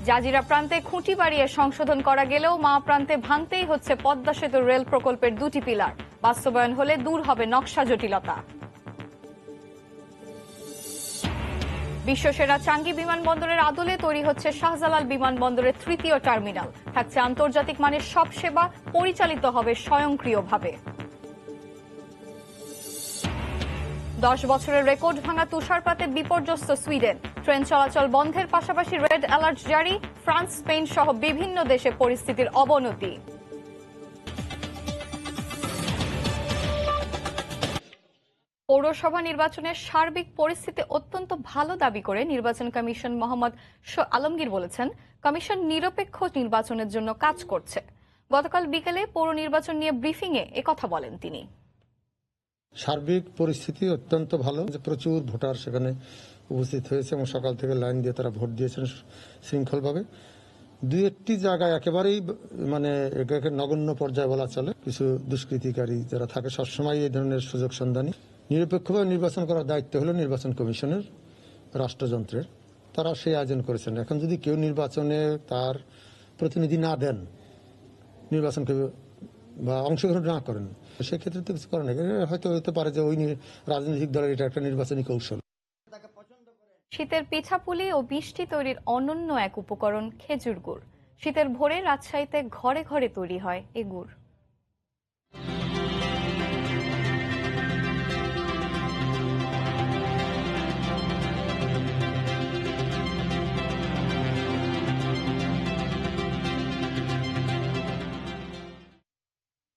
Jazeera প্রান্তে খুঁটি বাড়িয়ে সংশোধন করা গেলেও মা প্রান্তে ভাঙতেই হচ্ছে পদ্মা সেতু রেল প্রকল্পের দুটি পিলার। বাস্তবায়ন হলে দূর হবে নকশা জটিলতা। বিশ্বসেরা চাঙ্গি বিমানবন্দরের আদলে তৈরি হচ্ছে শাহজালাল বিমানবন্দরের তৃতীয় টার্মিনাল। থাকছে আন্তর্জাতিক মানের সব সেবা, পরিচালিত হবে স্বয়ংক্রিয়ভাবে। 10 বছরের রেকর্ড ভাঙা তুষারপাতে বিপর্যস্ত সুইডেন। ট্রেন চলাচল বন্ধের পাশাপাশি রেড অ্যালার্ট জারি। ফ্রান্স, স্পেন সহ বিভিন্ন দেশে পরিস্থিতির অবনতি। পৌরসভা নির্বাচনের সার্বিক পরিস্থিতি অত্যন্ত ভালো দাবি করে নির্বাচন কমিশন মোহাম্মদ আলমগীর বলেছেন, কমিশন নিরপেক্ষ নির্বাচনের জন্য কাজ করছে। গতকাল বিকেলে পৌর নির্বাচন নিয়ে ব্রিফিংয়ে একথা বলেন তিনি। সার্বিক পরিস্থিতি অত্যন্ত ভালো, প্রচুর ভোটার সেখানে উপস্থিত হয়েছে এবং সকাল থেকে লাইন দিয়ে তারা ভোট দিয়েছেন শৃঙ্খলভাবে। দুই একটি জায়গায় একেবারেই নগণ্য পর্যায়ে বলা চলে, কিছু দুষ্কৃতিকারী যারা থাকে সবসময় এই ধরনের সুযোগ সন্ধানী। নিরপেক্ষভাবে নির্বাচন করার দায়িত্ব হলো নির্বাচন কমিশনের, রাষ্ট্রযন্ত্রের। তারা সেই আয়োজন করেছেন। এখন যদি কেউ নির্বাচনে তার প্রতিনিধি না দেন, নির্বাচনকে বা অংশগ্রহণ না করেন, সেক্ষেত্রে তো কিছু করে না। হয়তো হতে পারে যে ওই রাজনৈতিক দলের এটা একটা নির্বাচনী কৌশল। শীতের পিঠাপুলি ও মিষ্টি তৈরির অনন্য এক উপকরণ খেজুর গুড়। শীতের ভোরে রাজশাহীতে ঘরে ঘরে তৈরি হয় এ গুড়।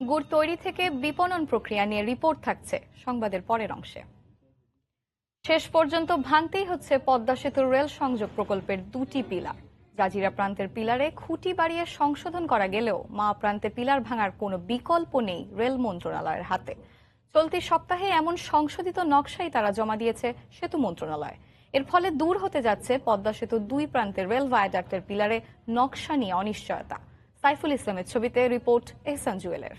গুড় তৈরি থেকে বিপণন প্রক্রিয়া নিয়ে রিপোর্ট থাকছে সংবাদের পরের অংশে। শেষ পর্যন্ত ভাঙতেই হচ্ছে পদ্মা সেতুর রেল সংযোগ প্রকল্পের দুটি পিলার। জাজিরা প্রান্তের পিলারে খুঁটি বাড়িয়ে সংশোধন করা গেলেও মা প্রান্তে পিলার ভাঙার কোনো বিকল্প নেই রেল মন্ত্রণালয়ের হাতে। চলতি সপ্তাহে এমন সংশোধিত নকশাই তারা জমা দিয়েছে সেতু মন্ত্রণালয়। এর ফলে দূর হতে যাচ্ছে পদ্মা সেতুর দুই প্রান্তের রেল ভায়াডাক্টের পিলারে নকশা নিয়ে অনিশ্চয়তা। সাইফুল ইসলামের ছবিতে রিপোর্ট এহসান জুয়েলের।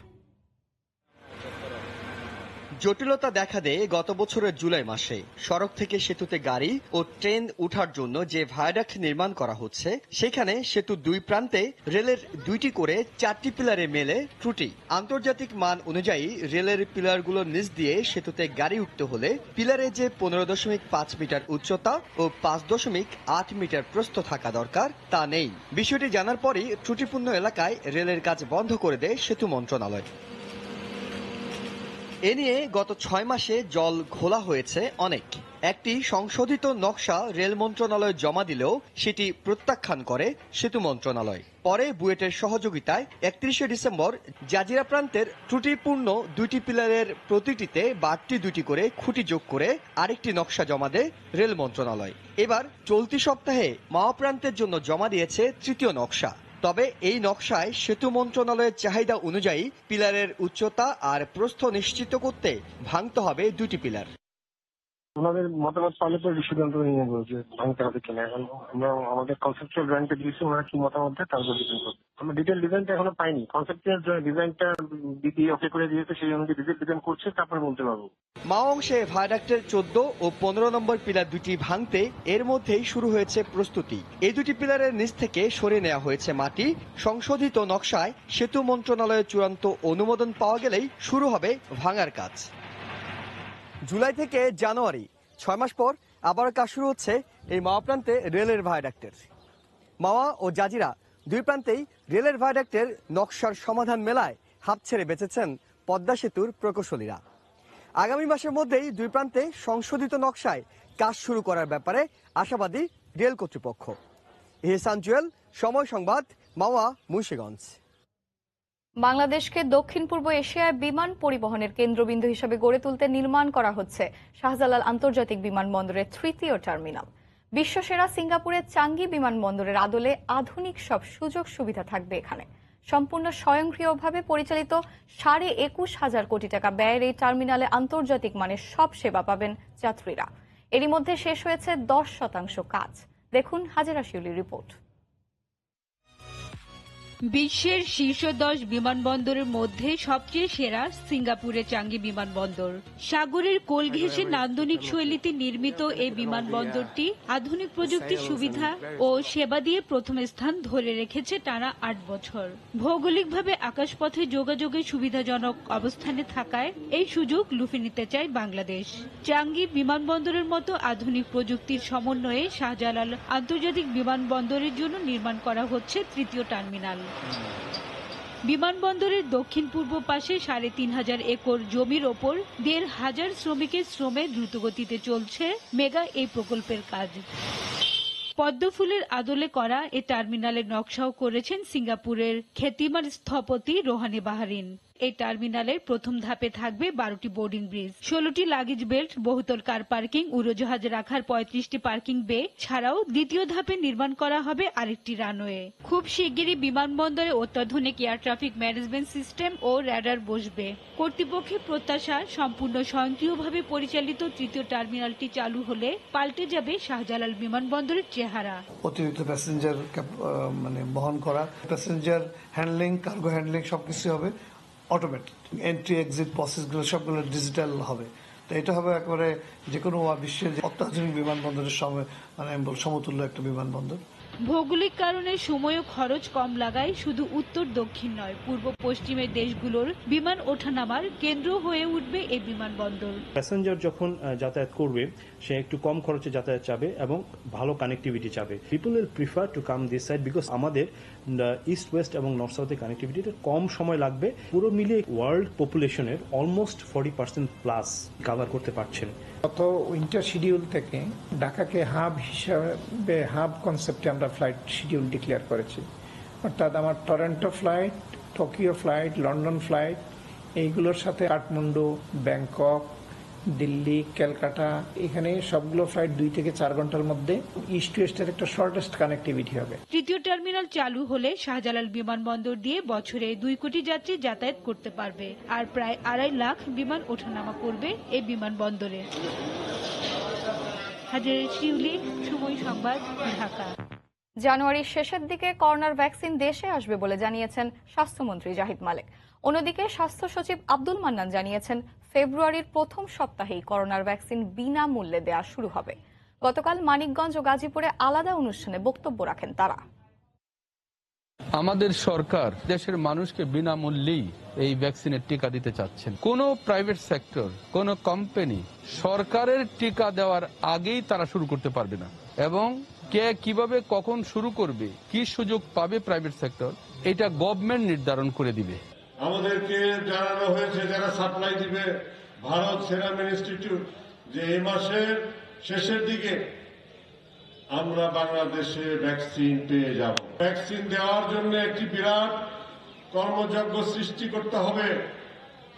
জটিলতা দেখা দেয় গত বছরের জুলাই মাসে। সড়ক থেকে সেতুতে গাড়ি ও ট্রেন উঠার জন্য যে ভায়াডাক্ট নির্মাণ করা হচ্ছে, সেখানে সেতুর দুই প্রান্তে রেলের দুইটি করে 4টি পিলারে মেলে ত্রুটি। আন্তর্জাতিক মান অনুযায়ী রেলের পিলারগুলোর নিচ দিয়ে সেতুতে গাড়ি উঠতে হলে পিলারে যে 15.5 মিটার উচ্চতা ও 5.8 মিটার প্রস্থ থাকা দরকার, তা নেই। বিষয়টি জানার পরই ত্রুটিপূর্ণ এলাকায় রেলের কাজ বন্ধ করে দেয় সেতু মন্ত্রণালয়। এ নিয়ে গত 6 মাসে জল ঘোলা হয়েছে অনেক। একটি সংশোধিত নকশা রেল মন্ত্রণালয় জমা দিলেও সেটি প্রত্যাখ্যান করে সেতু মন্ত্রণালয়। পরে বুয়েটের সহযোগিতায় 31শে ডিসেম্বর জাজিরা প্রান্তের ত্রুটিপূর্ণ দুইটি পিলারের প্রতিটিতে বাড়তি দুটি করে খুঁটি যোগ করে আরেকটি নকশা জমা দেয় রেল মন্ত্রণালয়। এবার চলতি সপ্তাহে মাওয়া প্রান্তের জন্য জমা দিয়েছে তৃতীয় নকশা। তবে এই নকশায় সেতু মন্ত্রণালয়ের চাহিদা অনুযায়ী পিলারের উচ্চতা আর প্রস্থ নিশ্চিত করতে ভাঙতে হবে দুটি পিলার। ওনাদের মতামত পাওয়ার পর সিদ্ধান্ত নিয়ে নেবো যে ভাঙতে হবে কিনা। এখন আমরা আমাদের কনসেপচুয়াল ড্রয়িংটা দিয়েছি, ওনারা কি মতামত দেয় তার উপর ডিপেন্ড করবে। আমরা ডিটেল ডিজাইনটা এখনো পাইনি। কনসেপচুয়াল ডিজাইনটা দিদি ওকে করে দিয়েছে, সেই অনুযায়ী ডিটেল ডিজাইন করছে, তারপরে বলতে পারবো। মাওয়া অংশে ভায়াডাক্টের 14 ও 15 নম্বর পিলার দুটি ভাঙতে এর মধ্যেই শুরু হয়েছে প্রস্তুতি। এই দুটি পিলারের নিচ থেকে সরিয়ে নেওয়া হয়েছে মাটি। সংশোধিত নকশায় সেতু মন্ত্রণালয়ের চূড়ান্ত অনুমোদন পাওয়া গেলেই শুরু হবে ভাঙার কাজ। জুলাই থেকে জানুয়ারি 6 মাস পর আবার কাজ শুরু হচ্ছে এই মাওয়া প্রান্তে রেলের ভায়াডাক্টের। মাওয়া ও জাজিরা দুই প্রান্তেই রেলের ভায়াডাক্টের নকশার সমাধান মেলায় হাত ছেড়ে বেঁচেছেন পদ্মা সেতুর প্রকৌশলীরা। আগামী মাসের মধ্যেই দুই প্রান্তে সংশোধিত নকশায় কাজ শুরু করার ব্যাপারে আশাবাদী রেল কর্তৃপক্ষ। এহসান জুয়েল, সময় সংবাদ, মাওয়া, মুন্সিগঞ্জ। বাংলাদেশকে দক্ষিণ পূর্ব এশিয়ায় বিমান পরিবহনের কেন্দ্রবিন্দু হিসেবে গড়ে তুলতে নির্মাণ করা হচ্ছে শাহজালাল আন্তর্জাতিক বিমানবন্দরের তৃতীয় টার্মিনাল। বিশ্বসেরা সিঙ্গাপুরের চাঙ্গি বিমানবন্দরের আদলে আধুনিক সব সুযোগ সুবিধা থাকবে এখানে। সম্পূর্ণ স্বয়ংক্রিয়ভাবে পরিচালিত 21,500 কোটি টাকা ব্যয়ের এই টার্মিনালে আন্তর্জাতিক মানের সব সেবা পাবেন যাত্রীরা। এরই মধ্যে শেষ হয়েছে 10% কাজ। দেখুন হাজেরা শিউলির রিপোর্ট। বিশ্বের শীর্ষ 10 বিমানবন্দরের মধ্যে সবচেয়ে সেরা সিঙ্গাপুরের চাঙ্গি বিমানবন্দর। সাগরের কোল ঘেঁষে নান্দনিক শৈলীতে নির্মিত এই বিমানবন্দরটি আধুনিক প্রযুক্তির সুবিধা ও সেবা দিয়ে প্রথম স্থান ধরে রেখেছে টানা 8 বছর। ভৌগোলিকভাবে আকাশপথে যোগাযোগের সুবিধাজনক অবস্থানে থাকায় এই সুযোগ লুফে নিতে চায় বাংলাদেশ। চাঙ্গি বিমানবন্দরের মতো আধুনিক প্রযুক্তির সমন্বয়ে শাহজালাল আন্তর্জাতিক বিমানবন্দরের জন্য নির্মাণ করা হচ্ছে তৃতীয় টার্মিনাল। বিমানবন্দরের দক্ষিণ পূর্ব পাশে ৩৫০০ একর জমির ওপর ১৫০০ শ্রমিকের শ্রমে দ্রুতগতিতে চলছে মেগা এই প্রকল্পের কাজ। পদ্মফুলের আদলে করা এ টার্মিনালের নকশাও করেছেন সিঙ্গাপুরের খ্যাতিমান স্থপতি রোহানি বাহারিন। এই টার্মিনালের প্রথম ধাপে থাকবে ১২টি বোর্ডিং ব্রিজ, ১৬টি লাগেজ বেল্ট, বহুতল কার পার্কিং, উড়োজাহাজ রাখার ৩৫টি পার্কিং বে ছাড়াও দ্বিতীয় ধাপে নির্মাণ করা হবে আরেকটি রানওয়ে। খুব শিগগিরই বিমানবন্দরে অত্যাধুনিক এয়ার ট্রাফিক ম্যানেজমেন্ট সিস্টেম ও র্যাডার বসবে। কর্তৃপক্ষের প্রত্যাশা, সম্পূর্ণ স্বয়ংক্রিয়ভাবে পরিচালিত তৃতীয় টার্মিনালটি চালু হলে পাল্টে যাবে শাহজালাল বিমানবন্দরের চেহারা। অতিরিক্ত প্যাসেঞ্জার বহন করা, প্যাসেঞ্জার হ্যান্ডলিং, কার্গো হ্যান্ডলিং সবকিছু হবে অটোমেটিক। এন্ট্রি এক্সিট প্রসেসগুলো সবগুলো ডিজিটাল হবে। তো এটা হবে একেবারে যে কোনো বিশ্বের অত্যাধুনিক বিমানবন্দরের সমতুল্য একটা বিমানবন্দর। ভৌগোলিক কারণে সময় ও খরচ কম লাগায় শুধু উত্তর দক্ষিণ নয়, পূর্ব পশ্চিমের দেশগুলোর বিমান ওঠানামার কেন্দ্র হয়ে উঠবে এই বিমানবন্দর। প্যাসেঞ্জার যখন যাতায়াত করবে সে একটু কম খরচে যাতায়াত চাবে এবং ভালো কানেক্টিভিটি চাবে। People will prefer to come this side because আমাদের ইস্ট ওয়েস্ট এবং নর্থ সাউথের কানেক্টিভিটিতে কম সময় লাগবে। পুরো মিলিয়ে ওয়ার্ল্ড পপুলেশনের অলমোস্ট 40% প্লাস কভার করতে পারছেন। গত উইন্টার শিডিউল থেকে ঢাকাকে হাব হিসাবে হাব কনসেপ্টে আমরা ফ্লাইট শিডিউল ডিক্লেয়ার করেছি। অর্থাৎ আমার Toronto flight, Tokyo flight, London flight, এইগুলোর সাথে কাঠমান্ডু, ব্যাংকক, দিল্লি, ক্যালকাটা, এখানে সবগুলো ফ্লাইট 2 থেকে 4 ঘন্টার মধ্যে ইস্ট ওয়েস্টের একটা শর্টেস্ট কানেক্টিভিটি হবে। তৃতীয় টার্মিনাল চালু হলে শাহজালাল বিমানবন্দর দিয়ে বছরে 2 কোটি যাত্রী যাতায়াত করতে পারবে, আর প্রায় 2.5 লাখ বিমান ওঠানামা করবে এই বিমানবন্দরে। হাজার শিউলি, সময় সংবাদ, ঢাকা। জানুয়ারির শেষের দিকে করোনার ভ্যাকসিন দেশে আসবে বলে জানিয়েছেন স্বাস্থ্যমন্ত্রী জাহিদ মালেক। অন্যদিকে স্বাস্থ্য সচিব আব্দুল মান্নান জানিয়েছেন ফেব্রুয়ারির প্রথম সপ্তাহেই করোনার ভ্যাকসিন বিনামূল্যে দেওয়া শুরু হবে। গতকাল মানিকগঞ্জ ও গাজীপুরে আলাদা অনুষ্ঠানে বক্তব্য রাখেন তারা। আমাদের সরকার দেশের মানুষকে বিনামূল্যেই এই ভ্যাকসিনের টিকা দিতে চাচ্ছেন। কোনো প্রাইভেট সেক্টর, কোনো কোম্পানি সরকারের টিকা দেওয়ার আগেই তারা শুরু করতে পারবে না, এবং কে কিভাবে কখন শুরু করবে, কি সুযোগ পাবে প্রাইভেট সেক্টর, এটা গভর্নমেন্ট নির্ধারণ করে দিবে। আমাদেরকে জানানো হয়েছে যারা সাপ্লাই দিবে ভারত সেরাম ইনস্টিটিউট, যে এই মাসের শেষের দিকে আমরা বাংলাদেশে ভ্যাকসিন পেয়ে যাব। ভ্যাকসিন দেওয়ার জন্য একটি বিরাট কর্মযজ্ঞ সৃষ্টি করতে হবে,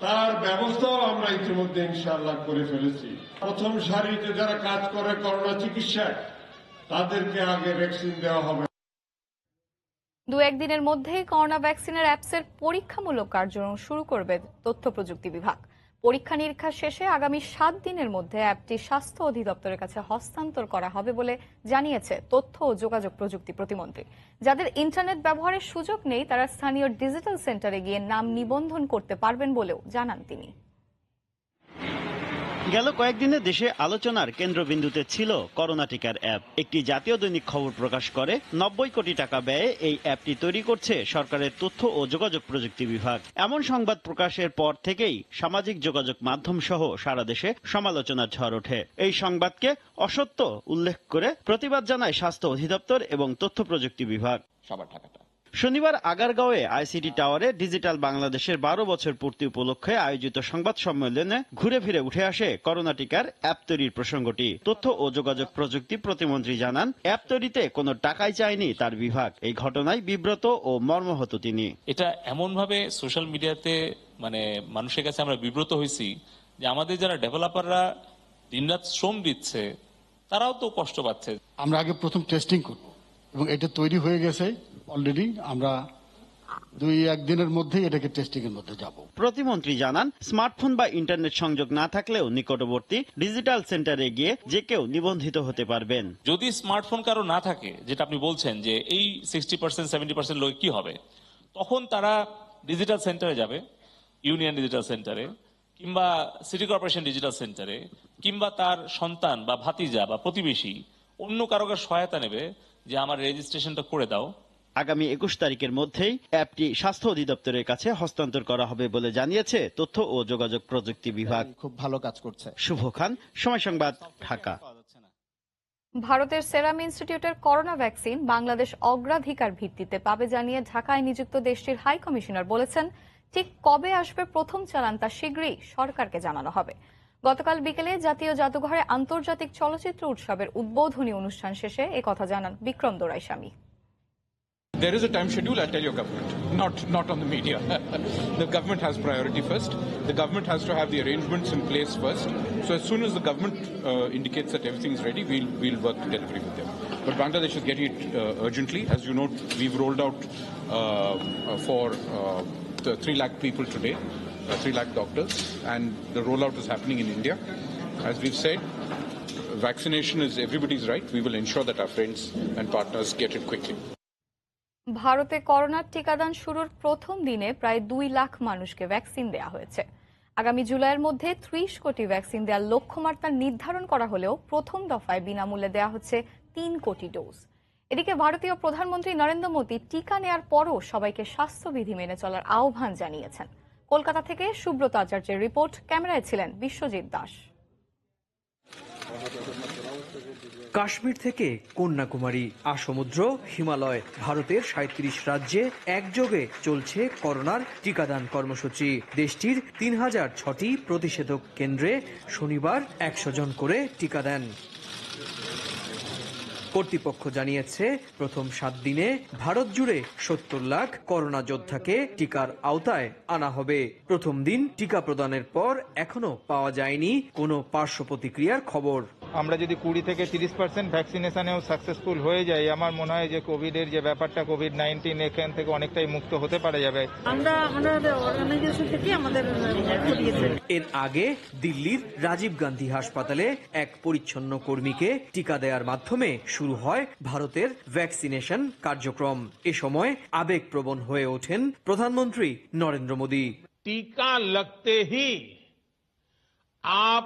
তার ব্যবস্থাও আমরা ইতিমধ্যে ইনশাআল্লাহ করে ফেলেছি। প্রথম সারিতে যারা কাজ করে করোনা চিকিৎসায়, তাদেরকে আগে ভ্যাকসিন দেওয়া হবে। 2-1 দিনের মধ্যেই করোনা ভ্যাকসিনের অ্যাপসের পরীক্ষামূলক কার্যক্রম শুরু করবে তথ্য প্রযুক্তি বিভাগ। পরীক্ষা নিরীক্ষা শেষে আগামী 7 দিনের মধ্যে অ্যাপটি স্বাস্থ্য অধিদপ্তরের কাছে হস্তান্তর করা হবে বলে জানিয়েছে তথ্য ও যোগাযোগ প্রযুক্তি প্রতিমন্ত্রী। যাদের ইন্টারনেট ব্যবহারের সুযোগ নেই তারা স্থানীয় ডিজিটাল সেন্টারে গিয়ে নাম নিবন্ধন করতে পারবেন বলেও জানান তিনি। গেল কয়েকদিনে দেশে আলোচনার কেন্দ্রবিন্দুতে ছিল করোনা টিকার অ্যাপ। একটি জাতীয় দৈনিক খবর প্রকাশ করে 90 কোটি টাকা ব্যয়ে এই অ্যাপটি তৈরি করছে সরকারের তথ্য ও যোগাযোগ প্রযুক্তি বিভাগ। এমন সংবাদ প্রকাশের পর থেকেই সামাজিক যোগাযোগ মাধ্যম সহ সারা দেশে সমালোচনার ঝড় ওঠে। এই সংবাদকে অসত্য উল্লেখ করে প্রতিবাদ জানায় স্বাস্থ্য অধিদপ্তর এবং তথ্য প্রযুক্তি বিভাগ। শনিবার আগারগাঁওয়ে আইসিটি টাওয়ারে ডিজিটাল বাংলাদেশের 12 বছর পূর্তি উপলক্ষে আয়োজিত সংবাদ সম্মেলনে ঘুরে ফিরে উঠে আসে করোনা টিকার অ্যাপ তৈরির প্রসঙ্গটি। তথ্য ও যোগাযোগ প্রযুক্তি প্রতিমন্ত্রী জানান, অ্যাপ তৈরিতে কোনো টাকাই চায়নি তার বিভাগ। এই ঘটনায় বিব্রত ও মর্মাহত তিনি। এটা এমন ভাবে সোশ্যাল মিডিয়াতে মানুষের কাছে আমরা বিব্রত হয়েছি যে আমাদের যারা ডেভেলপাররা দিনরাত শ্রম দিচ্ছে তারাও তো কষ্ট পাচ্ছে। আমরা আগে প্রথম টেস্টিং করব এবং এটা তৈরি হয়ে গেছে অলরেডি। আমরা 2-1 দিনের মধ্যেই এটাকে টেস্টিং এর মধ্যে যাব। প্রতিমন্ত্রী জানান, স্মার্টফোন বা ইন্টারনেট সংযোগ না থাকলেও নিকটবর্তী ডিজিটাল সেন্টারে গিয়ে যে কেউ নিবন্ধিত হতে পারবেন। যদি স্মার্টফোন কারো না থাকে, যেটা আপনি বলছেন যে এই 60% 70% লোক কি হবে, তখন তারা ডিজিটাল সেন্টারে যাবে, ইউনিয়ন ডিজিটাল সেন্টারে কিংবা সিটি কর্পোরেশন ডিজিটাল সেন্টারে, কিংবা তার সন্তান বা ভাতিজা বা প্রতিবেশী অন্য কারো সহায়তা নেবে যে আমার রেজিস্ট্রেশনটা করে দাও। আগামী 21 তারিখের মধ্যেই অ্যাপটি স্বাস্থ্য অধিদপ্তরের কাছে হস্তান্তর করা হবে বলে জানিয়েছে তথ্য ও যোগাযোগ প্রযুক্তি বিভাগ। খুব ভালো কাজ করছে। শুভ খান, সময় সংবাদ, ঢাকা। ভারতের সেরাম ইনস্টিটিউটের করোনা ভ্যাকসিন বাংলাদেশ অগ্রাধিকার ভিত্তিতে পাবে জানিয়ে ঢাকায় নিযুক্ত দেশটির হাই কমিশনার বলেছেন, ঠিক কবে আসবে প্রথম চালান তা শীঘ্রই সরকারকে জানানো হবে। গতকাল বিকেলে জাতীয় জাদুঘরে আন্তর্জাতিক চলচ্চিত্র উৎসবের উদ্বোধনী অনুষ্ঠান শেষে একথা জানান Vikram Doraiswami. There is a time schedule, I'll tell your government, not on the media. The government has priority first. The government has to have the arrangements in place first. So as soon as the government indicates that everything is ready, we'll work to delivery with them. But Bangladesh is getting it urgently. As you know, we've rolled out for the 3 lakh people today, 3 lakh doctors, and the rollout is happening in India. As we've said, vaccination is everybody's right. We will ensure that our friends and partners get it quickly. ভারতে করোনার টিকাদান শুরুর প্রথম দিনে প্রায় 2 লাখ মানুষকে vaccine দেওয়া হয়েছে। আগামী জুলাইয়ের মধ্যে 30 কোটি ভ্যাকসিন দেওয়ার লক্ষ্যমাত্রা নির্ধারণ করা হলেও প্রথম দফায় বিনামূল্যে দেওয়া হচ্ছে 3 কোটি ডোজ। এদিকে ভারতীয় প্রধানমন্ত্রী নরেন্দ্র মোদী টিকা নেয়ার পরও সবাইকে স্বাস্থ্যবিধি মেনে চলার আহ্বান জানিয়েছেন। কলকাতা থেকে সুব্রত আচার্যের রিপোর্ট, ক্যামেরায় ছিলেন বিশ্বজিৎ দাস। কাশ্মীর থেকে কন্যাকুমারী, আসমুদ্র, হিমালয়, ভারতের 37 রাজ্যে একযোগে চলছে করোনার টিকাদান কর্মসূচি। দেশটির 3006টি প্রতিষেধক কেন্দ্রে শনিবার 100 জন করে টিকা দেন। কর্তৃপক্ষ জানিয়েছে, প্রথম 7 দিনে ভারত জুড়ে 70 লাখ করোনা যোদ্ধাকে টিকার আওতায় আনা হবে। প্রথম দিন টিকা প্রদানের পর এখনো পাওয়া যায়নি কোনো পার্শ্ব প্রতিক্রিয়ার খবর। আমরা যদি 20 থেকে 30% ভ্যাকসিনেশনেও সাকসেসফুল হয়ে যাই, আমার মনে হয় যে কোভিডের যে ব্যাপারটা, কোভিড-19 এখান থেকে অনেকটাই মুক্ত হতে পারা যাবে। আমরা আমাদের অর্গানাইজেশন থেকে আমাদের এর আগে দিল্লির রাজীব গান্ধী হাসপাতালে এক পরিচ্ছন্ন কর্মীকে টিকা দেওয়ার মাধ্যমে শুরু হয় ভারতের ভ্যাকসিনেশন কার্যক্রম। এ সময় আবেগপ্রবণ হয়ে ওঠেন প্রধানমন্ত্রী নরেন্দ্র মোদী। टीका लगते ही आप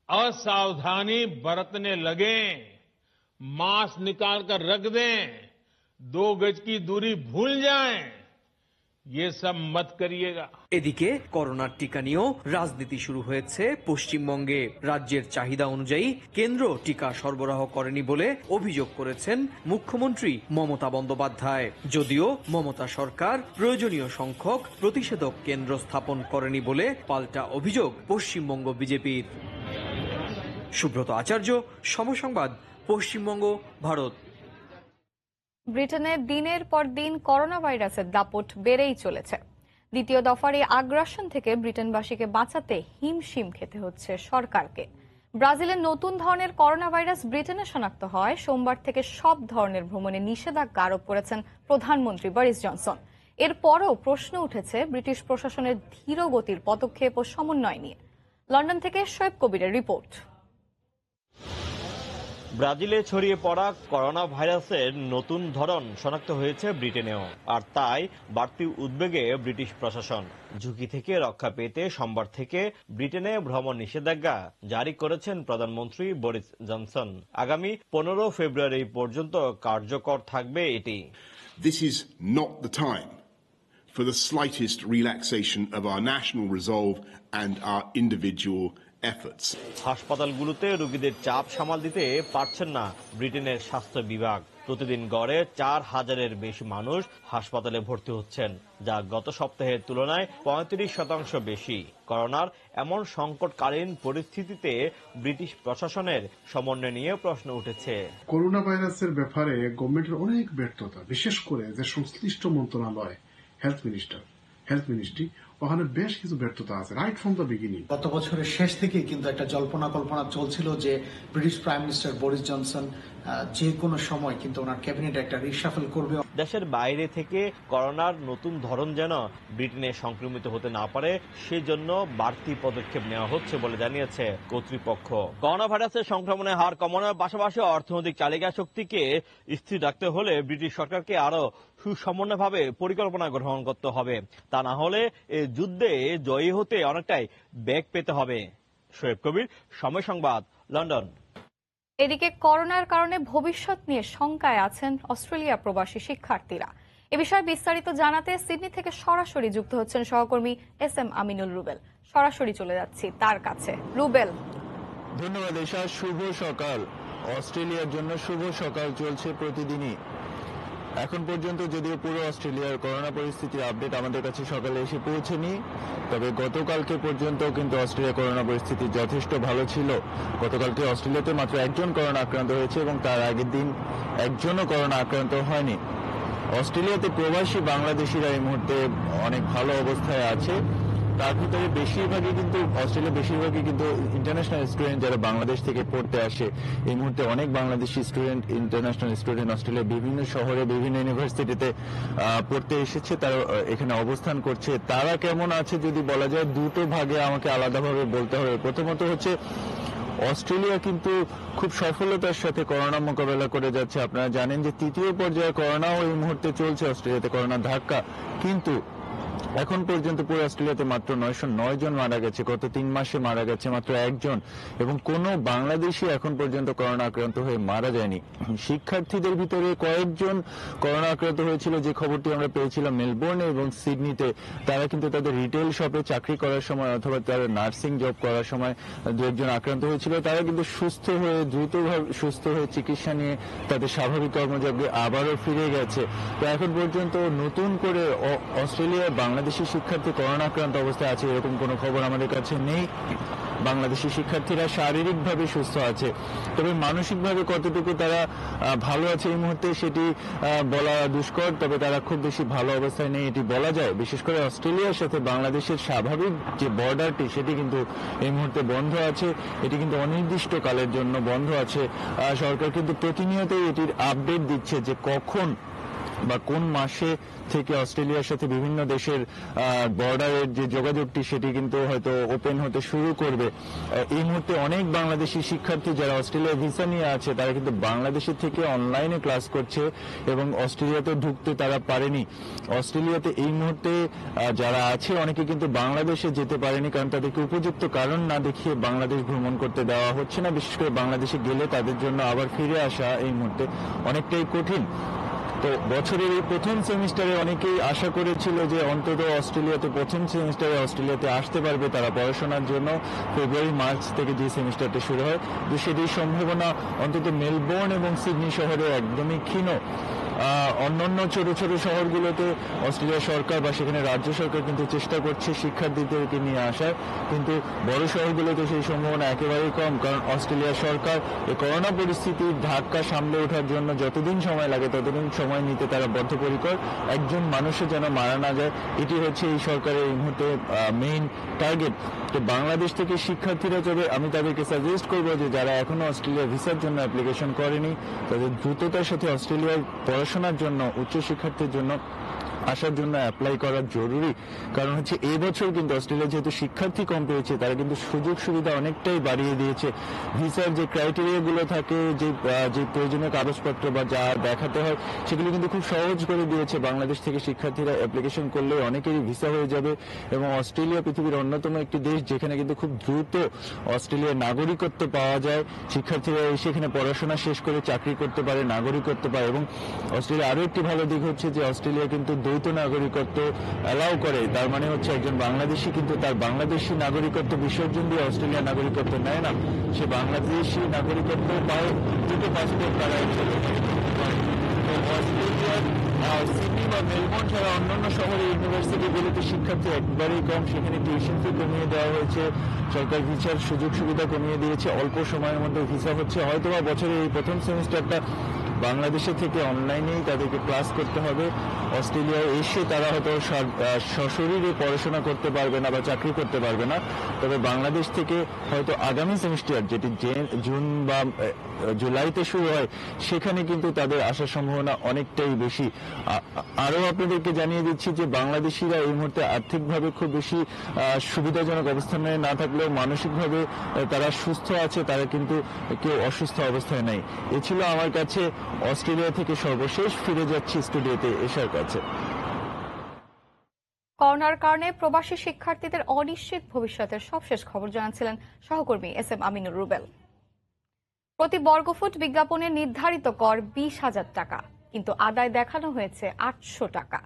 असावधानी बरतने लगे, मास्क निकाल कर रख दें, 2 गज की दूरी भूल जाएं, ये सब मत करिएगा। এদিকে করোনার টিকা নিয়েও রাজনীতি শুরু হয়েছে পশ্চিমবঙ্গে। রাজ্যের চাহিদা অনুযায়ী কেন্দ্র টিকা সরবরাহ করেনি বলে অভিযোগ করেছেন মুখ্যমন্ত্রী মমতা বন্দ্যোপাধ্যায়। যদিও মমতা সরকার প্রয়োজনীয় সংখ্যক প্রতিষেধক কেন্দ্র স্থাপন করেনি বলে পাল্টা অভিযোগ পশ্চিমবঙ্গ বিজেপির। সুব্রত আচার্য, সময় সংবাদ, পশ্চিমবঙ্গ, ভারত। ব্রিটেনে দিনের পর দিন করোনা ভাইরাসের দাপট বেড়েই চলেছে। দ্বিতীয় দফার এই আগ্রাসন থেকে ব্রিটেনবাসীকে বাঁচাতে হিমশিম খেতে হচ্ছে সরকারকে। ব্রাজিলের নতুন ধরনের করোনা ভাইরাস ব্রিটেনে শনাক্ত হয়। সোমবার থেকে সব ধরনের ভ্রমণে নিষেধাজ্ঞা আরোপ করেছেন প্রধানমন্ত্রী বরিস জনসন। এরপরও প্রশ্ন উঠেছে ব্রিটিশ প্রশাসনের ধীর গতির পদক্ষেপ ও সমন্বয় নিয়ে। লন্ডন থেকে শোয়েব কবিরের রিপোর্ট। ব্রাজিলে ছড়িয়ে পড়া করোনা ভাইরাসের নতুন ধরন শনাক্ত হয়েছে ব্রিটেনেও, আর তাই বাড়তি উদ্বেগে ব্রিটিশ প্রশাসন। ঝুঁকি থেকে রক্ষা পেতে সোমবার থেকে ব্রিটেনে ভ্রমণ নিষেধাজ্ঞা জারি করেছেন প্রধানমন্ত্রী বরিস জনসন। আগামী 15 ফেব্রুয়ারি পর্যন্ত কার্যকর থাকবে এটি। This is not the time for the slightest relaxation of our national resolve and our individual efforts. হাসপাতালগুলোতে রোগীদের চাপ সামাল দিতে পারছেন না ব্রিটেনের স্বাস্থ্য বিভাগ। প্রতিদিন গড়ে 4000-এর বেশি মানুষ হাসপাতালে ভর্তি হচ্ছেন, যা গত সপ্তাহের তুলনায় 35% বেশি। করোনার এমন সংকটকালীন পরিস্থিতিতে ব্রিটিশ প্রশাসনের সমন্বয় নিয়ে প্রশ্ন উঠেছে। করোনা ভাইরাসের ব্যাপারে গভর্নমেন্টের অনেক ব্যর্থতা, বিশেষ করে যে সংশ্লিষ্ট মন্ত্রণালয়, হেলথ মিনিস্ট্রি ওখানে বেশ কিছু ব্যর্থতা আছে রাইট ফ্রম দ্য বিগিনিং। গত বছরের শেষ থেকেই কিন্তু একটা জল্পনা কল্পনা চলছিল যে British prime minister Boris Johnson যে কোনো সময় কিন্তু ওনার ক্যাবিনেট একটা রিশাফল করবে। দেশের বাইরে থেকে করোনার নতুন ধরন যেন ব্রিটেনে সংক্রমিত হতে না পারে সেজন্য বাড়তি পদক্ষেপ নেওয়া হচ্ছে বলে জানিয়েছে কর্তৃপক্ষ। করোনা ভাইরাসের সংক্রমণের হার কমানোর পাশাপাশি অর্থনৈতিক চালিকা শক্তিকে স্থির রাখতে হলে ব্রিটিশ সরকারকে আরো সুসমন্বয়ভাবে পরিকল্পনা গ্রহণ করতে হবে। তা না হলে এই যুদ্ধে জয়ী হতে অনেকটাই বেগ পেতে হবে। শোয়েব কবির, সময় সংবাদ, লন্ডন। এদিকে করোনার কারণে ভবিষ্যৎ নিয়ে শঙ্কায় আছেন অস্ট্রেলিয়া প্রবাসী শিক্ষার্থীরা। এ বিষয়ে বিস্তারিত জানাতে সিডনি থেকে সরাসরি যুক্ত হচ্ছেন সহকর্মী SM আমিনুল রুবেল। সরাসরি চলে যাচ্ছি তার কাছে। রুবেল। ধন্যবাদ এশা। শুভ সকাল। অস্ট্রেলিয়ার জন্য শুভ সকাল চলছে প্রতিদিনই। এখন পর্যন্ত যদিও পুরো অস্ট্রেলিয়ার করোনা পরিস্থিতির আপডেট আমাদের কাছে সকালে এসে পৌঁছেনি, তবে গতকালকে পর্যন্ত কিন্তু অস্ট্রেলিয়ার করোনা পরিস্থিতি যথেষ্ট ভালো ছিল। গতকালকে অস্ট্রেলিয়াতে মাত্র একজন করোনা আক্রান্ত হয়েছে এবং তার আগের দিন একজনও করোনা আক্রান্ত হয়নি। অস্ট্রেলিয়াতে প্রবাসী বাংলাদেশিরা এই মুহূর্তে অনেক ভালো অবস্থায় আছে। তার ভিতরে বেশিরভাগই কিন্তু ইন্টারন্যাশনাল স্টুডেন্ট যারা বাংলাদেশ থেকে পড়তে আসে। এই মুহূর্তে অনেক বাংলাদেশি স্টুডেন্ট, ইন্টারন্যাশনাল স্টুডেন্ট অস্ট্রেলিয়ার বিভিন্ন শহরে বিভিন্ন ইউনিভার্সিটিতে পড়তে এসেছে, তারা এখানে অবস্থান করছে। তারা কেমন আছে যদি বলা যায় দুটো ভাগে আমাকে আলাদাভাবে বলতে হবে। প্রথমত হচ্ছে অস্ট্রেলিয়া কিন্তু খুব সফলতার সাথে করোনা মোকাবেলা করে যাচ্ছে। আপনারা জানেন যে তৃতীয় পর্যায়ে করোনাও এই মুহূর্তে চলছে অস্ট্রেলিয়াতে, করোনা ধাক্কা। কিন্তু এখন পর্যন্ত পুরো অস্ট্রেলিয়াতে মাত্র 909 জন মারা গেছে। গত 3 মাসে মারা গেছে মাত্র একজন, এবং কোনো বাংলাদেশি এখন পর্যন্ত করোনা আক্রান্ত হয়ে মারা যায়নি। শিক্ষার্থীদের ভিতরে কয়েকজন করোনা আক্রান্ত হয়েছিল, যে খবরটি আমরা পেয়েছিলাম মেলবোর্নে এবং সিডনিতে। তারা কিন্তু তাদের রিটেল শপে চাকরি করার সময় অথবা তারা নার্সিং জব করার সময় দু একজন আক্রান্ত হয়েছিল। তারা কিন্তু দ্রুতভাবে সুস্থ হয়ে চিকিৎসা নিয়ে তাদের স্বাভাবিক কর্মযজ্ঞে আবারও ফিরে গেছে। তো এখন পর্যন্ত নতুন করে অস্ট্রেলিয়ার বাংলাদেশি শিক্ষার্থী করোনা আক্রান্ত অবস্থায় আছে এরকম কোনো খবর আমাদের কাছে নেই। বাংলাদেশি শিক্ষার্থীরা শারীরিকভাবে সুস্থ আছে, তবে মানসিকভাবে কতটুকু তারা ভালো আছে এই মুহূর্তে সেটি বলা দুষ্কর। তবে তারা খুব বেশি ভালো অবস্থায় নেই এটি বলা যায়। বিশেষ করে অস্ট্রেলিয়ার সাথে বাংলাদেশের স্বাভাবিক যে বর্ডারটি সেটি কিন্তু এই মুহূর্তে বন্ধ আছে। এটি কিন্তু অনির্দিষ্টকালের জন্য বন্ধ আছে। সরকার কিন্তু প্রতিনিয়তই এটির আপডেট দিচ্ছে যে কখন বা কোন মাসে থেকে অস্ট্রেলিয়ার সাথে বিভিন্ন দেশের বর্ডারের যে যোগাযোগটি সেটি কিন্তু হয়তো ওপেন হতে শুরু করবে। এই মুহূর্তে অনেক বাংলাদেশি শিক্ষার্থী যারা অস্ট্রেলিয়া ভিসা নিয়ে আছে তারা কিন্তু বাংলাদেশের থেকে অনলাইনে ক্লাস করছে এবং অস্ট্রেলিয়াতে ঢুকতে তারা পারেনি। অস্ট্রেলিয়াতে এই মুহূর্তে যারা আছে অনেকে কিন্তু বাংলাদেশে যেতে পারেনি, কারণ তাদেরকে উপযুক্ত কারণ না দেখিয়ে বাংলাদেশ ভ্রমণ করতে দেওয়া হচ্ছে না। বিশেষ করে বাংলাদেশে গেলে তাদের জন্য আবার ফিরে আসা এই মুহূর্তে অনেকটাই কঠিন। তো বছরের এই প্রথম সেমিস্টারে অনেকেই আশা করেছিল যে অন্তত অস্ট্রেলিয়াতে প্রথম সেমিস্টারে অস্ট্রেলিয়াতে আসতে পারবে তারা পড়াশোনার জন্য। ফেব্রুয়ারি মার্চ থেকে যে সেমিস্টারটা শুরু হয়, তো সেটির সম্ভাবনা অন্তত মেলবোর্ন এবং সিডনি শহরে একদমই ক্ষীণ। অন্যান্য ছোট ছোট শহরগুলোতে অস্ট্রেলিয়া সরকার বা সেখানে রাজ্য সরকার কিন্তু চেষ্টা করছে শিক্ষার্থীদেরকে নিয়ে আসার, কিন্তু বড় শহরগুলোতে সেই সম্ভাবনা একেবারেই কম। কারণ অস্ট্রেলিয়া সরকার এই করোনা পরিস্থিতির ধাক্কা সামলে ওঠার জন্য যতদিন সময় লাগে ততদিন সময় নিতে তারা বদ্ধপরিকর। একজন মানুষের যেন মারা না যায়, এটি হচ্ছে এই সরকারের এই মুহূর্তে মেইন টার্গেট। তো বাংলাদেশ থেকে শিক্ষার্থীরা যাবে, আমি তাদেরকে সাজেস্ট করবো যে যারা এখনো অস্ট্রেলিয়া ভিসার জন্য অ্যাপ্লিকেশন করেনি তাদের দ্রুততার সাথে অস্ট্রেলিয়ার পড়াশোনার জন্য, উচ্চশিক্ষার্থীর জন্য আসার জন্য অ্যাপ্লাই করা জরুরি। কারণ হচ্ছে এবছর কিন্তু অস্ট্রেলিয়া যেহেতু শিক্ষার্থী কম পেয়েছে তারা কিন্তু সুযোগ সুবিধা অনেকটাই বাড়িয়ে দিয়েছে। ভিসার যে ক্রাইটেরিয়াগুলো থাকে, যে প্রয়োজনীয় কাগজপত্র বা যা দেখাতে হয় সেগুলো কিন্তু খুব সহজ করে দিয়েছে। বাংলাদেশ থেকে শিক্ষার্থীরা অ্যাপ্লিকেশন করলে অনেকেরই ভিসা হয়ে যাবে এবং অস্ট্রেলিয়া পৃথিবীর অন্যতম একটি দেশ যেখানে কিন্তু খুব দ্রুত অস্ট্রেলিয়ার নাগরিকত্ব পাওয়া যায়। শিক্ষার্থীরা এসে এখানে পড়াশোনা শেষ করে চাকরি করতে পারে, নাগরিকত্ব পায়। এবং অস্ট্রেলিয়া আরো একটি ভালো দিক হচ্ছে যে অস্ট্রেলিয়া কিন্তু দ্বৈত নাগরিকত্ব অ্যালাউ করে। তার মানে হচ্ছে একজন বাংলাদেশি কিন্তু তার বাংলাদেশি নাগরিকত্ব বিসর্জন দিয়ে অস্ট্রেলিয়ার নাগরিকত্ব নেয় না, সে বাংলাদেশি নাগরিকত্ব পায়, দুটো পাসপোর্ট তারা সিডনি বা মেলবোর্ন ছাড়া অন্যান্য শহরে ইউনিভার্সিটিগুলিতে শিক্ষার্থী একবারেই কম। সেখানে টিউশন ফি কমিয়ে দেওয়া হয়েছে, সরকার ভিসার সুযোগ সুবিধা কমিয়ে দিয়েছে, অল্প সময়ের মধ্যে ভিসা হচ্ছে। হয়তোবা বছরের এই প্রথম সেমিস্টারটা বাংলাদেশে থেকে অনলাইনেই তাদেরকে ক্লাস করতে হবে। অস্ট্রেলিয়ায় এসে তারা হয়তো সশরীরে পড়াশোনা করতে পারবে না বা চাকরি করতে পারবে না, তবে বাংলাদেশ থেকে হয়তো আগামী সেমিস্টার যেটি জুন বা জুলাইতে শুরু হয় সেখানে কিন্তু তাদের আসার সম্ভাবনা অনেকটাই বেশি। আরও আপনাদেরকে জানিয়ে দিচ্ছি যে বাংলাদেশিরা এই মুহূর্তে আর্থিকভাবে খুব বেশি সুবিধাজনক অবস্থানে না থাকলেও মানসিকভাবে তারা সুস্থ আছে, তারা কিন্তু কেউ অসুস্থ অবস্থায় নাই। এ ছিল আমার কাছে অস্ট্রেলিয়া থেকে সর্বশেষ। ফিরে যাচ্ছি স্টুডিওতে এশার কাছে। করোনার কারণে প্রবাসী শিক্ষার্থীদের অনিশ্চিত ভবিষ্যতের সবশেষ খবর জানাচ্ছিলেন সহকর্মী SM আমিনুর রুবেল। প্রতি বর্গফুট বিজ্ঞাপনে নির্ধারিত কর 20,000 টাকা, কিন্তু আদায় দেখানো হয়েছে 800 টাকা।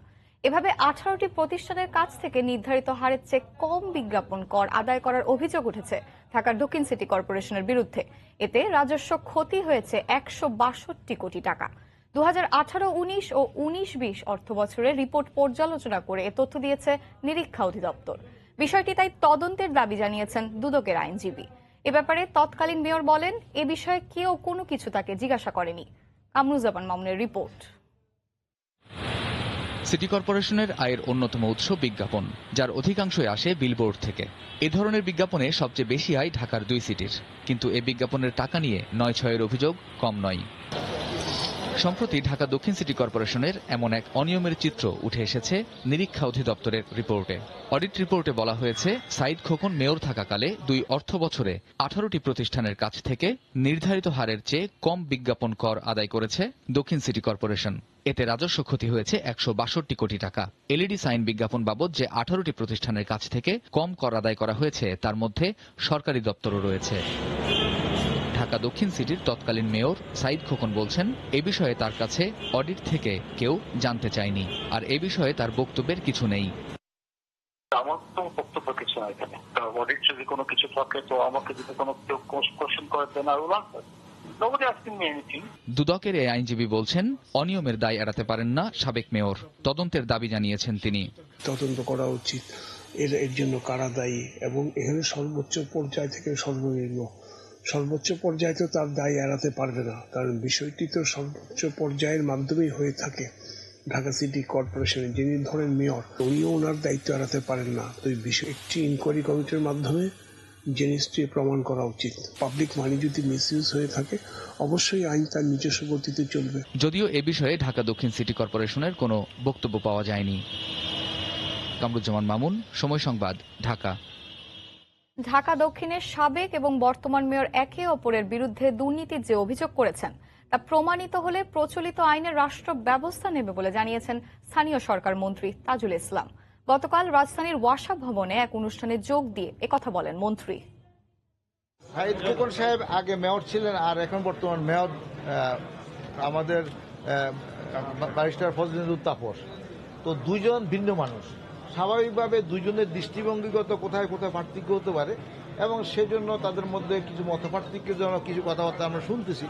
এভাবে 18টি প্রতিষ্ঠানের কাছ থেকে নির্ধারিত হারের চেয়ে কম বিজ্ঞাপন কর আদায় করার অভিযোগ উঠেছে ঢাকার দক্ষিণ সিটি কর্পোরেশনের বিরুদ্ধে। এতে রাজস্ব ক্ষতি হয়েছে 162 কোটি টাকা। 2018-19 ও 19-20 অর্থ বছরের রিপোর্ট পর্যালোচনা করে এ তথ্য দিয়েছে নিরীক্ষা অধিদপ্তর। বিষয়টি তাই তদন্তের দাবি জানিয়েছেন দুদকের আইনজীবী। এ ব্যাপারে তৎকালীন মেয়র বলেন, এ বিষয়ে কেউ কোনো কিছু তাকে জিজ্ঞাসা করেনি। কামরুজ্জামান মামুনের রিপোর্ট। সিটি কর্পোরেশনের আয়ের অন্যতম উৎস বিজ্ঞাপন, যার অধিকাংশই আসে বিলবোর্ড থেকে। এ ধরনের বিজ্ঞাপনে সবচেয়ে বেশি আয় ঢাকার 2 সিটির, কিন্তু এ বিজ্ঞাপনের টাকা নিয়ে 9-6 অভিযোগ কম নয়। সম্প্রতি ঢাকা দক্ষিণ সিটি কর্পোরেশনের এমন এক অনিয়মের চিত্র উঠে এসেছে নিরীক্ষা অধিদপ্তরের রিপোর্টে। অডিট রিপোর্টে বলা হয়েছে, সাইদ খোকন মেয়র থাকাকালে 2 অর্থ বছরে 18টি প্রতিষ্ঠানের কাছ থেকে নির্ধারিত হারের চেয়ে কম বিজ্ঞাপন কর আদায় করেছে দক্ষিণ সিটি কর্পোরেশন। এতে রাজস্ব ক্ষতি হয়েছে 162 কোটি টাকা। এলইডি সাইন বিজ্ঞাপন বাবদ যে 18টি প্রতিষ্ঠানের কাছ থেকে কম কর আদায় করা হয়েছে, তার মধ্যে সরকারি দপ্তরও রয়েছে। ঢাকা দক্ষিণ সিটির তৎকালীন মেয়র সাইদ খোকন বলছেন, এ বিষয়ে তার কাছে অডিট থেকে কেউ জানতে চায়নি, আর এ বিষয়ে তার বক্তব্যের কিছু নেই। আমার তো বক্তব্য কিছু নাই, এখানে অডিট যদি কোনো কিছু থাকে তো আমাকে যদি কোনো কেউ কোশ্চেন করে দেন আর দুদকের এই আইনজীবী বলছেন, অনিয়মের দায় এড়াতে পারেন না সাবেক মেয়র। তদন্তের দাবি জানিয়েছেন তিনি। তদন্ত করা উচিত, এর জন্য কারা দায়ী, এবং এখানে সর্বোচ্চ পর্যায় থেকে সর্বনিম্ন সর্বোচ্চ পর্যায়ে তো তার দায় এড়াতে পারবে না, কারণ বিষয়টি তো সর্বোচ্চ পর্যায়ের মাধ্যমেই হয়ে থাকে। ঢাকা সিটি কর্পোরেশনের যিনি ধরেন মেয়র, উনিও ওনার দায়িত্ব এড়াতে পারেন না। তো এই বিষয় একটি ইনকোয়ারি কমিটির মাধ্যমে জিনিসটি প্রমাণ করা উচিত। পাবলিক মানি যদি মিসইউজ হয়ে থাকে, অবশ্যই আইন তার নিজস্ব গতিতে চলবে। যদিও এ বিষয়ে ঢাকা দক্ষিণ সিটি কর্পোরেশনের কোনো বক্তব্য পাওয়া যায়নি। কামরুজ্জামান মামুন, সময় সংবাদ, ঢাকা। ঢাকা দক্ষিণের সাবেক এবং বর্তমান মেয়র একে অপরের বিরুদ্ধে দুর্নীতির যে অভিযোগ করেছেন, তা প্রমাণিত হলে প্রচলিত আইনে রাষ্ট্র ব্যবস্থা নেবে বলে জানিয়েছেন স্থানীয় সরকার মন্ত্রী তাজুল ইসলাম। গতকাল রাজধানীর ওয়াসা ভবনে এক অনুষ্ঠানে যোগ দিয়ে একথা বলেন মন্ত্রী। সাইদ খোকন সাহেব আগে মেয়র ছিলেন, আর এখন বর্তমান মেয়র আমাদের ব্যারিস্টার ফজলুল তাপস। তো দুইজন ভিন্ন মানুষ, স্বাভাবিকভাবে দুইজনের দৃষ্টিভঙ্গিগত কোথায় কোথায় পার্থক্য হতে পারে, এবং সেজন্য তাদের মধ্যে কিছু মতপার্থক্যজনক কিছু কথাবার্তা আমরা শুনতেছি।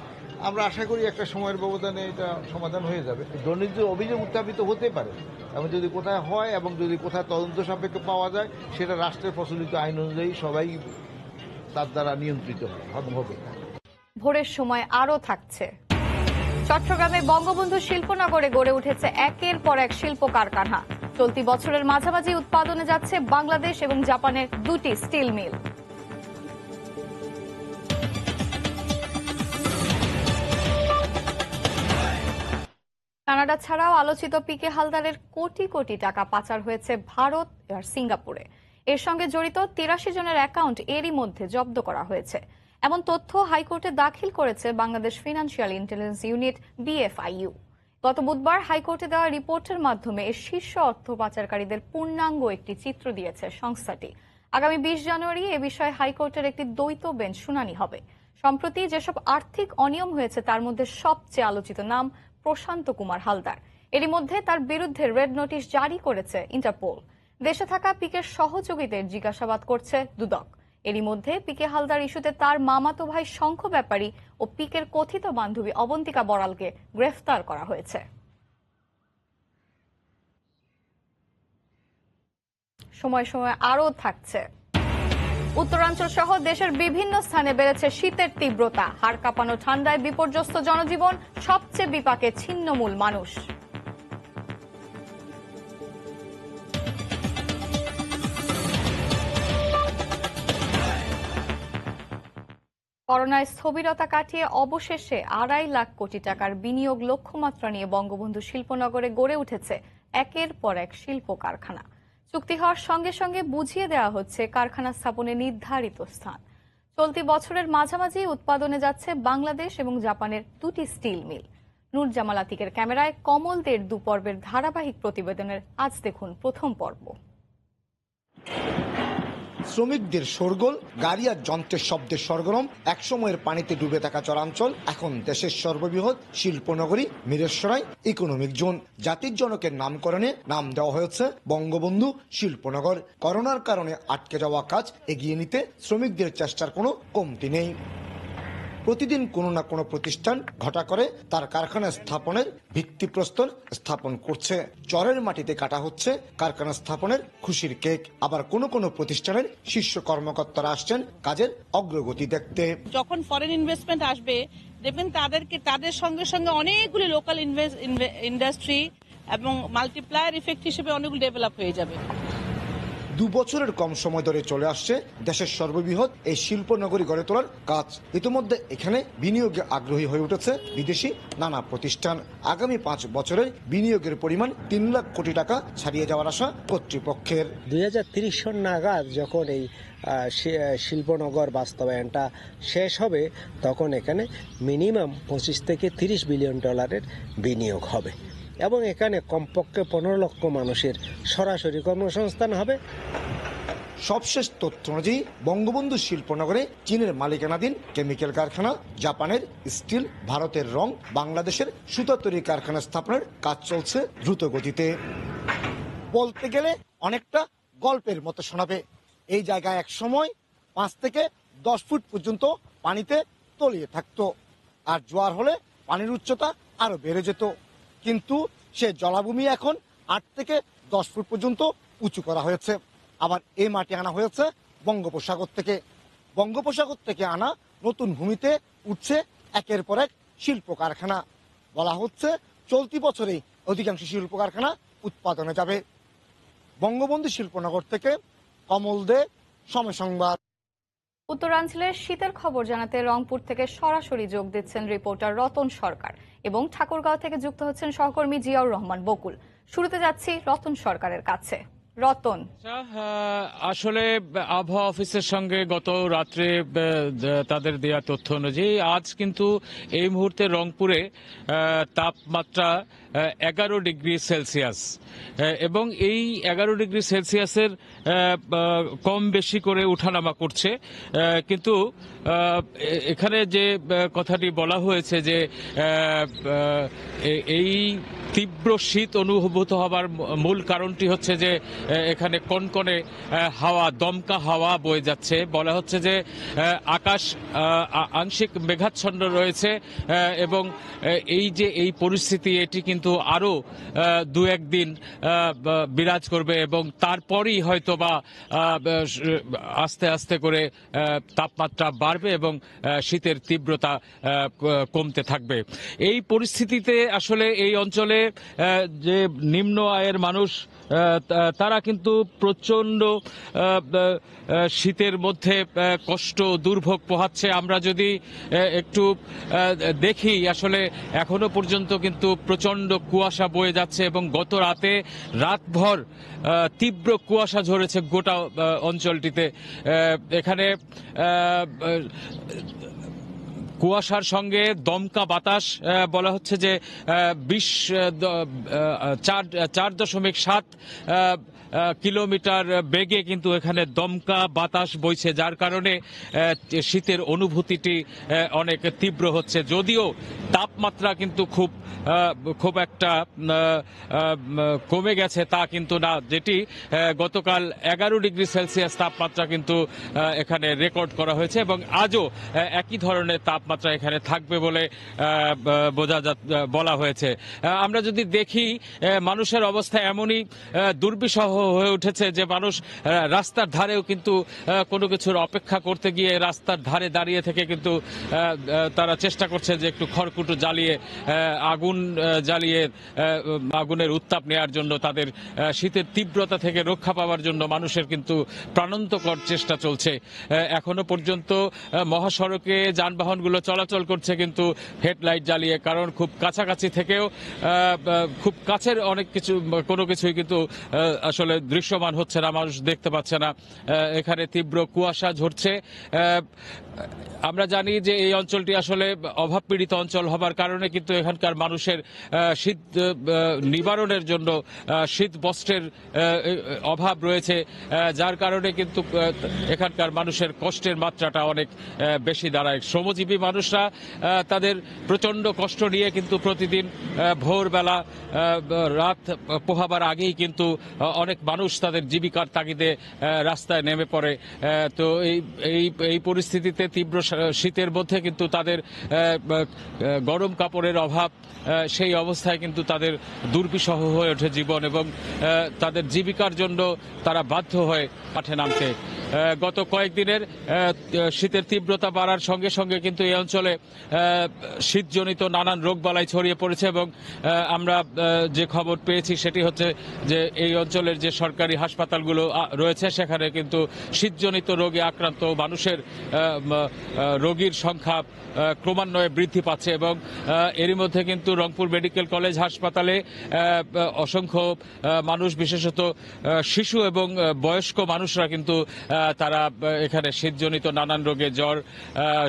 আমরা আশা করি একটা সময়ের ব্যবধানে এটা সমাধান হয়ে যাবে। দুর্নীতির অভিযোগ উত্থাপিত হতে পারে, এবং যদি কোথায় হয় এবং যদি কোথায় তদন্ত সাপেক্ষে পাওয়া যায়, সেটা রাষ্ট্রের প্রচলিত আইন অনুযায়ী সবাই তার দ্বারা নিয়ন্ত্রিত হবে। ভোরের সময় আরও থাকছে। চট্টগ্রামে বঙ্গবন্ধু শিল্পনগরে গড়ে উঠেছে একের পর এক শিল্প কারখানা। চলতি বছরের মাঝামাঝি উৎপাদনে যাচ্ছে বাংলাদেশ এবং জাপানের 2টি স্টিল মিল। কানাডা ছাড়াও আলোচিত পিকে হালদারের কোটি কোটি টাকা পাচার হয়েছে ভারত আর সিঙ্গাপুরে। এর সঙ্গে জড়িত 83 জনের অ্যাকাউন্ট এরই মধ্যে জব্দ করা হয়েছে, এমন তথ্য হাইকোর্টে দাখিল করেছে Bangladesh financial intelligence unit BFIU। গত বুধবার হাইকোর্টে দেওয়া রিপোর্টের মাধ্যমে এর শীর্ষ অর্থ পাচারকারীদের পূর্ণাঙ্গ একটি চিত্র দিয়েছে সংস্থাটি। আগামী 20 জানুয়ারি এ বিষয়ে হাইকোর্টের একটি দ্বৈত বেঞ্চ শুনানি হবে। সম্প্রতি যেসব আর্থিক অনিয়ম হয়েছে তার মধ্যে সবচেয়ে আলোচিত নাম প্রশান্ত কুমার হালদার। এরই মধ্যে তার বিরুদ্ধে রেড নোটিশ জারি করেছে ইন্টারপোল। দেশে থাকা পিকের সহযোগীদের জিজ্ঞাসাবাদ করছে দুদক। এরই মধ্যে পিকে হালদার ইস্যুতে তার মামাতো ভাই শঙ্খ ব্যাপারী ও পিকের কথিত বান্ধবী অবন্তিকা বড়ালকে গ্রেফতার করা হয়েছে। সময় সময় আরও থাকছে। উত্তরাঞ্চল সহ দেশের বিভিন্ন স্থানে বেড়েছে শীতের তীব্রতা। হাড় কাঁপানো ঠান্ডায় বিপর্যস্ত জনজীবন, সবচেয়ে বিপাকে ছিন্নমূল মানুষ। করোনায় স্থবিরতা কাটিয়ে অবশেষে 2.5 লাখ কোটি টাকার বিনিয়োগ লক্ষ্যমাত্রা নিয়ে বঙ্গবন্ধু শিল্পনগরে গড়ে উঠেছে একের পর এক শিল্প কারখানা। চুক্তি হওয়ার সঙ্গে সঙ্গে বুঝিয়ে দেওয়া হচ্ছে কারখানা স্থাপনে নির্ধারিত স্থান। চলতি বছরের মাঝামাঝি উৎপাদনে যাচ্ছে বাংলাদেশ এবং জাপানের 2টি স্টিল মিল। নূর জামাল আতিকের ক্যামেরায় কমল দের দুপর্বের ধারাবাহিক প্রতিবেদনের আজ দেখুন প্রথম পর্ব। শ্রমিকদের শোরগোল, গাড়ি আর যন্ত্রের শব্দের সরগরম। একসময়ের পানিতে ডুবে থাকা চরাঞ্চল এখন দেশের সর্ববৃহৎ শিল্পনগরী মিরেশ্বরাই ইকোনমিক জোন। জাতির জনকের নামকরণে নাম দেওয়া হয়েছে বঙ্গবন্ধু শিল্পনগর। করোনার কারণে আটকে যাওয়া কাজ এগিয়ে নিতে শ্রমিকদের চেষ্টার কোনো কমতি নেই। প্রতিদিন কোনো না কোনো প্রতিষ্ঠান ঘটা করে তার কারখানা স্থাপনের ভিত্তিপ্রস্তর স্থাপন করছে। চরের মাটিতে কাটা হচ্ছে কারখানা স্থাপনের খুশির কেক। আবার কোনো কোনো প্রতিষ্ঠানের শীর্ষ কর্মকর্তারা আসছেন কাজের অগ্রগতি দেখতে। যখন ফরেন ইনভেস্টমেন্ট আসবে দেখবেন তাদের সঙ্গে সঙ্গে অনেকগুলি লোকাল ইন্ডাস্ট্রি এবং মাল্টিপ্লায়ার ইফেক্ট হিসেবে অনেকগুলো ডেভেলপ হয়ে যাবে। 2 বছরের কম সময় ধরে চলে আসছে দেশের সর্ববৃহৎ এই শিল্পনগরী গড়ে তোলার কাজ। ইতিমধ্যে এখানে বিনিয়োগে আগ্রহী হয়ে উঠেছে বিদেশি নানা প্রতিষ্ঠান। আগামী 5 বছরের বিনিয়োগের পরিমাণ 3 লাখ কোটি টাকা ছাড়িয়ে যাওয়ার আশা কর্তৃপক্ষের। 2030 সন নাগাদ যখন এই শিল্পনগর বাস্তবায়নটা শেষ হবে তখন এখানে মিনিমাম 25 থেকে 30 বিলিয়ন ডলারের বিনিয়োগ হবে এবং এখানে কমপক্ষে 15 লক্ষ মানুষের সরাসরি কর্মসংস্থান হবে। সবশেষ তথ্য অনুযায়ী বঙ্গবন্ধু শিল্পনগরে চীনের মালিকানাধীন কেমিক্যাল কারখানা, জাপানের স্টিল, ভারতের রং, বাংলাদেশের সুতা তৈরি কারখানা স্থাপনের কাজ চলছে দ্রুত গতিতে। বলতে গেলে অনেকটা গল্পের মতো শোনাবে। এই জায়গায় এক সময় 5 থেকে 10 ফুট পর্যন্ত পানিতে তলিয়ে থাকতো, আর জোয়ার হলে পানির উচ্চতা আরো বেড়ে যেত। কিন্তু সে জলাভূমি এখন 8 থেকে 10 ফুট পর্যন্ত উঁচু করা হয়েছে। আবার এই মাটি আনা হয়েছে বঙ্গোপসাগর থেকে। বঙ্গোপসাগর থেকে আনা নতুন ভূমিতে উঠছে একের পর এক শিল্প কারখানা। বলা হচ্ছে চলতি বছরেই অধিকাংশ শিল্প কারখানা উৎপাদনে যাবে। বঙ্গবন্ধু শিল্পনগর থেকে কমল দে, সময় সংবাদ। উত্তরাঞ্চলের শীতের খবর জানাতে রংপুর থেকে সরাসরি যোগ দিচ্ছেন রিপোর্টার রতন সরকার এবং ঠাকুরগাঁও থেকে যুক্ত হচ্ছেন সহকর্মী জিয়াউর রহমান বকুল। শুরুতে যাচ্ছি রতন সরকারের কাছে। রতন, আসলে আবহাওয়া অফিসের সঙ্গে গত রাত্রে তাদের দেওয়া তথ্য অনুযায়ী আজ কিন্তু এই মুহূর্তে রংপুরে তাপমাত্রা 11 ডিগ্রি সেলসিয়াস এবং এই 11 ডিগ্রি সেলসিয়াসের কম বেশি করে উঠানামা করছে। কিন্তু এখানে যে কথাটি বলা হয়েছে যে এই তীব্র শীত অনুভূত হবার মূল কারণটি হচ্ছে যে এখানে কনকনে হাওয়া, দমকা হাওয়া বয়ে যাচ্ছে। বলা হচ্ছে যে আকাশ আংশিক মেঘাচ্ছন্ন রয়েছে এবং এই পরিস্থিতি এটি কিন্তু আরো 2-1 দিন বিরাজ করবে এবং তারপরই হয়তো বা আস্তে আস্তে করে তাপমাত্রা বাড়বে এবং শীতের তীব্রতা কমতে থাকবে। এই পরিস্থিতিতে আসলে এই অঞ্চলে যে নিম্ন আয়ের মানুষ তারা কিন্তু প্রচন্ড শীতের মধ্যে কষ্ট দুর্ভোগ পোহাচ্ছে। আমরা যদি একটু দেখি আসলে এখনো পর্যন্ত কিন্তু প্রচন্ড কুয়াশা বয়ে যাচ্ছে এবং গত রাতভর তীব্র কুয়াশা ঝরেছে গোটা অঞ্চলটিতে। এখানে কুয়াশার সঙ্গে দমকা বাতাস, বলা হচ্ছে যে 4.7 কিলোমিটার বেগে কিন্তু এখানে দমকা বাতাস বইছে, যার কারণে শীতের অনুভূতিটি অনেক তীব্র হচ্ছে। যদিও তাপমাত্রা কিন্তু খুব একটা কমে গেছে তা কিন্তু না, যেটি গতকাল 11 ডিগ্রি সেলসিয়াস তাপমাত্রা কিন্তু এখানে রেকর্ড করা হয়েছে এবং আজও একই ধরনের তাপমাত্রা তাপমাত্রা এখানে থাকবে বলে বলা হয়েছে। আমরা যদি দেখি মানুষের অবস্থা এমনই দুর্বিষহ হয়ে উঠেছে যে মানুষ রাস্তার ধারেও কিন্তু কোনো কিছুর অপেক্ষা করতে গিয়ে রাস্তার ধারে দাঁড়িয়ে থেকে কিন্তু তারা চেষ্টা করছে যে একটু খড়কুটো জ্বালিয়ে আগুনের উত্তাপ নেওয়ার জন্য, তাদের শীতের তীব্রতা থেকে রক্ষা পাওয়ার জন্য মানুষের কিন্তু প্রাণান্তকর চেষ্টা চলছে। এখনো পর্যন্ত মহাসড়কে যানবাহনগুলো চলাচল করছে কিন্তু হেডলাইট জ্বালিয়ে, কারণ খুব কাছাকাছি থেকেও খুব কাছের কোনো কিছুই কিন্তু আসলে দৃশ্যমান হচ্ছে না, মানুষ দেখতে পাচ্ছে না। এখানে তীব্র কুয়াশা ঝরছে। আমরা জানি যে এই অঞ্চলটি আসলে অভাবপীড়িত অঞ্চল হবার কারণে কিন্তু এখানকার মানুষের শীত নিবারণের জন্য শীত বস্ত্রের অভাব রয়েছে, যার কারণে কিন্তু এখানকার মানুষের কষ্টের মাত্রাটা অনেক বেশি দাঁড়ায়। শ্রমজীবী মানুষরা তাদের প্রচণ্ড কষ্ট নিয়ে কিন্তু প্রতিদিন ভোরবেলা রাত পোহাবার আগেই কিন্তু অনেক মানুষ তাদের জীবিকার তাগিদে রাস্তায় নেমে পড়ে। তো এই পরিস্থিতিতে তীব্র শীতের মধ্যে কিন্তু তাদের গরম কাপড়ের অভাব, সেই অবস্থায় কিন্তু তাদের দুর্বিষহ হয়ে ওঠে জীবন এবং তাদের জীবিকার জন্য তারা বাধ্য হয়ে মাঠে নামতে। গত কয়েকদিনের শীতের তীব্রতা বাড়ার সঙ্গে সঙ্গে কিন্তু এই অঞ্চলে শীতজনিত নানান রোগবালাই ছড়িয়ে পড়েছে এবং আমরা যে খবর পেয়েছি সেটি হচ্ছে যে এই অঞ্চলের যে সরকারি হাসপাতালগুলো রয়েছে সেখানে কিন্তু শীতজনিত রোগে আক্রান্ত মানুষের রোগীর সংখ্যা ক্রমান্বয়ে বৃদ্ধি পাচ্ছে এবং এরই মধ্যে কিন্তু রংপুর মেডিকেল কলেজ হাসপাতালে অসংখ্য মানুষ, বিশেষত শিশু এবং বয়স্ক মানুষরা কিন্তু তারা এখানে শীতজনিত নানান রোগে, জ্বর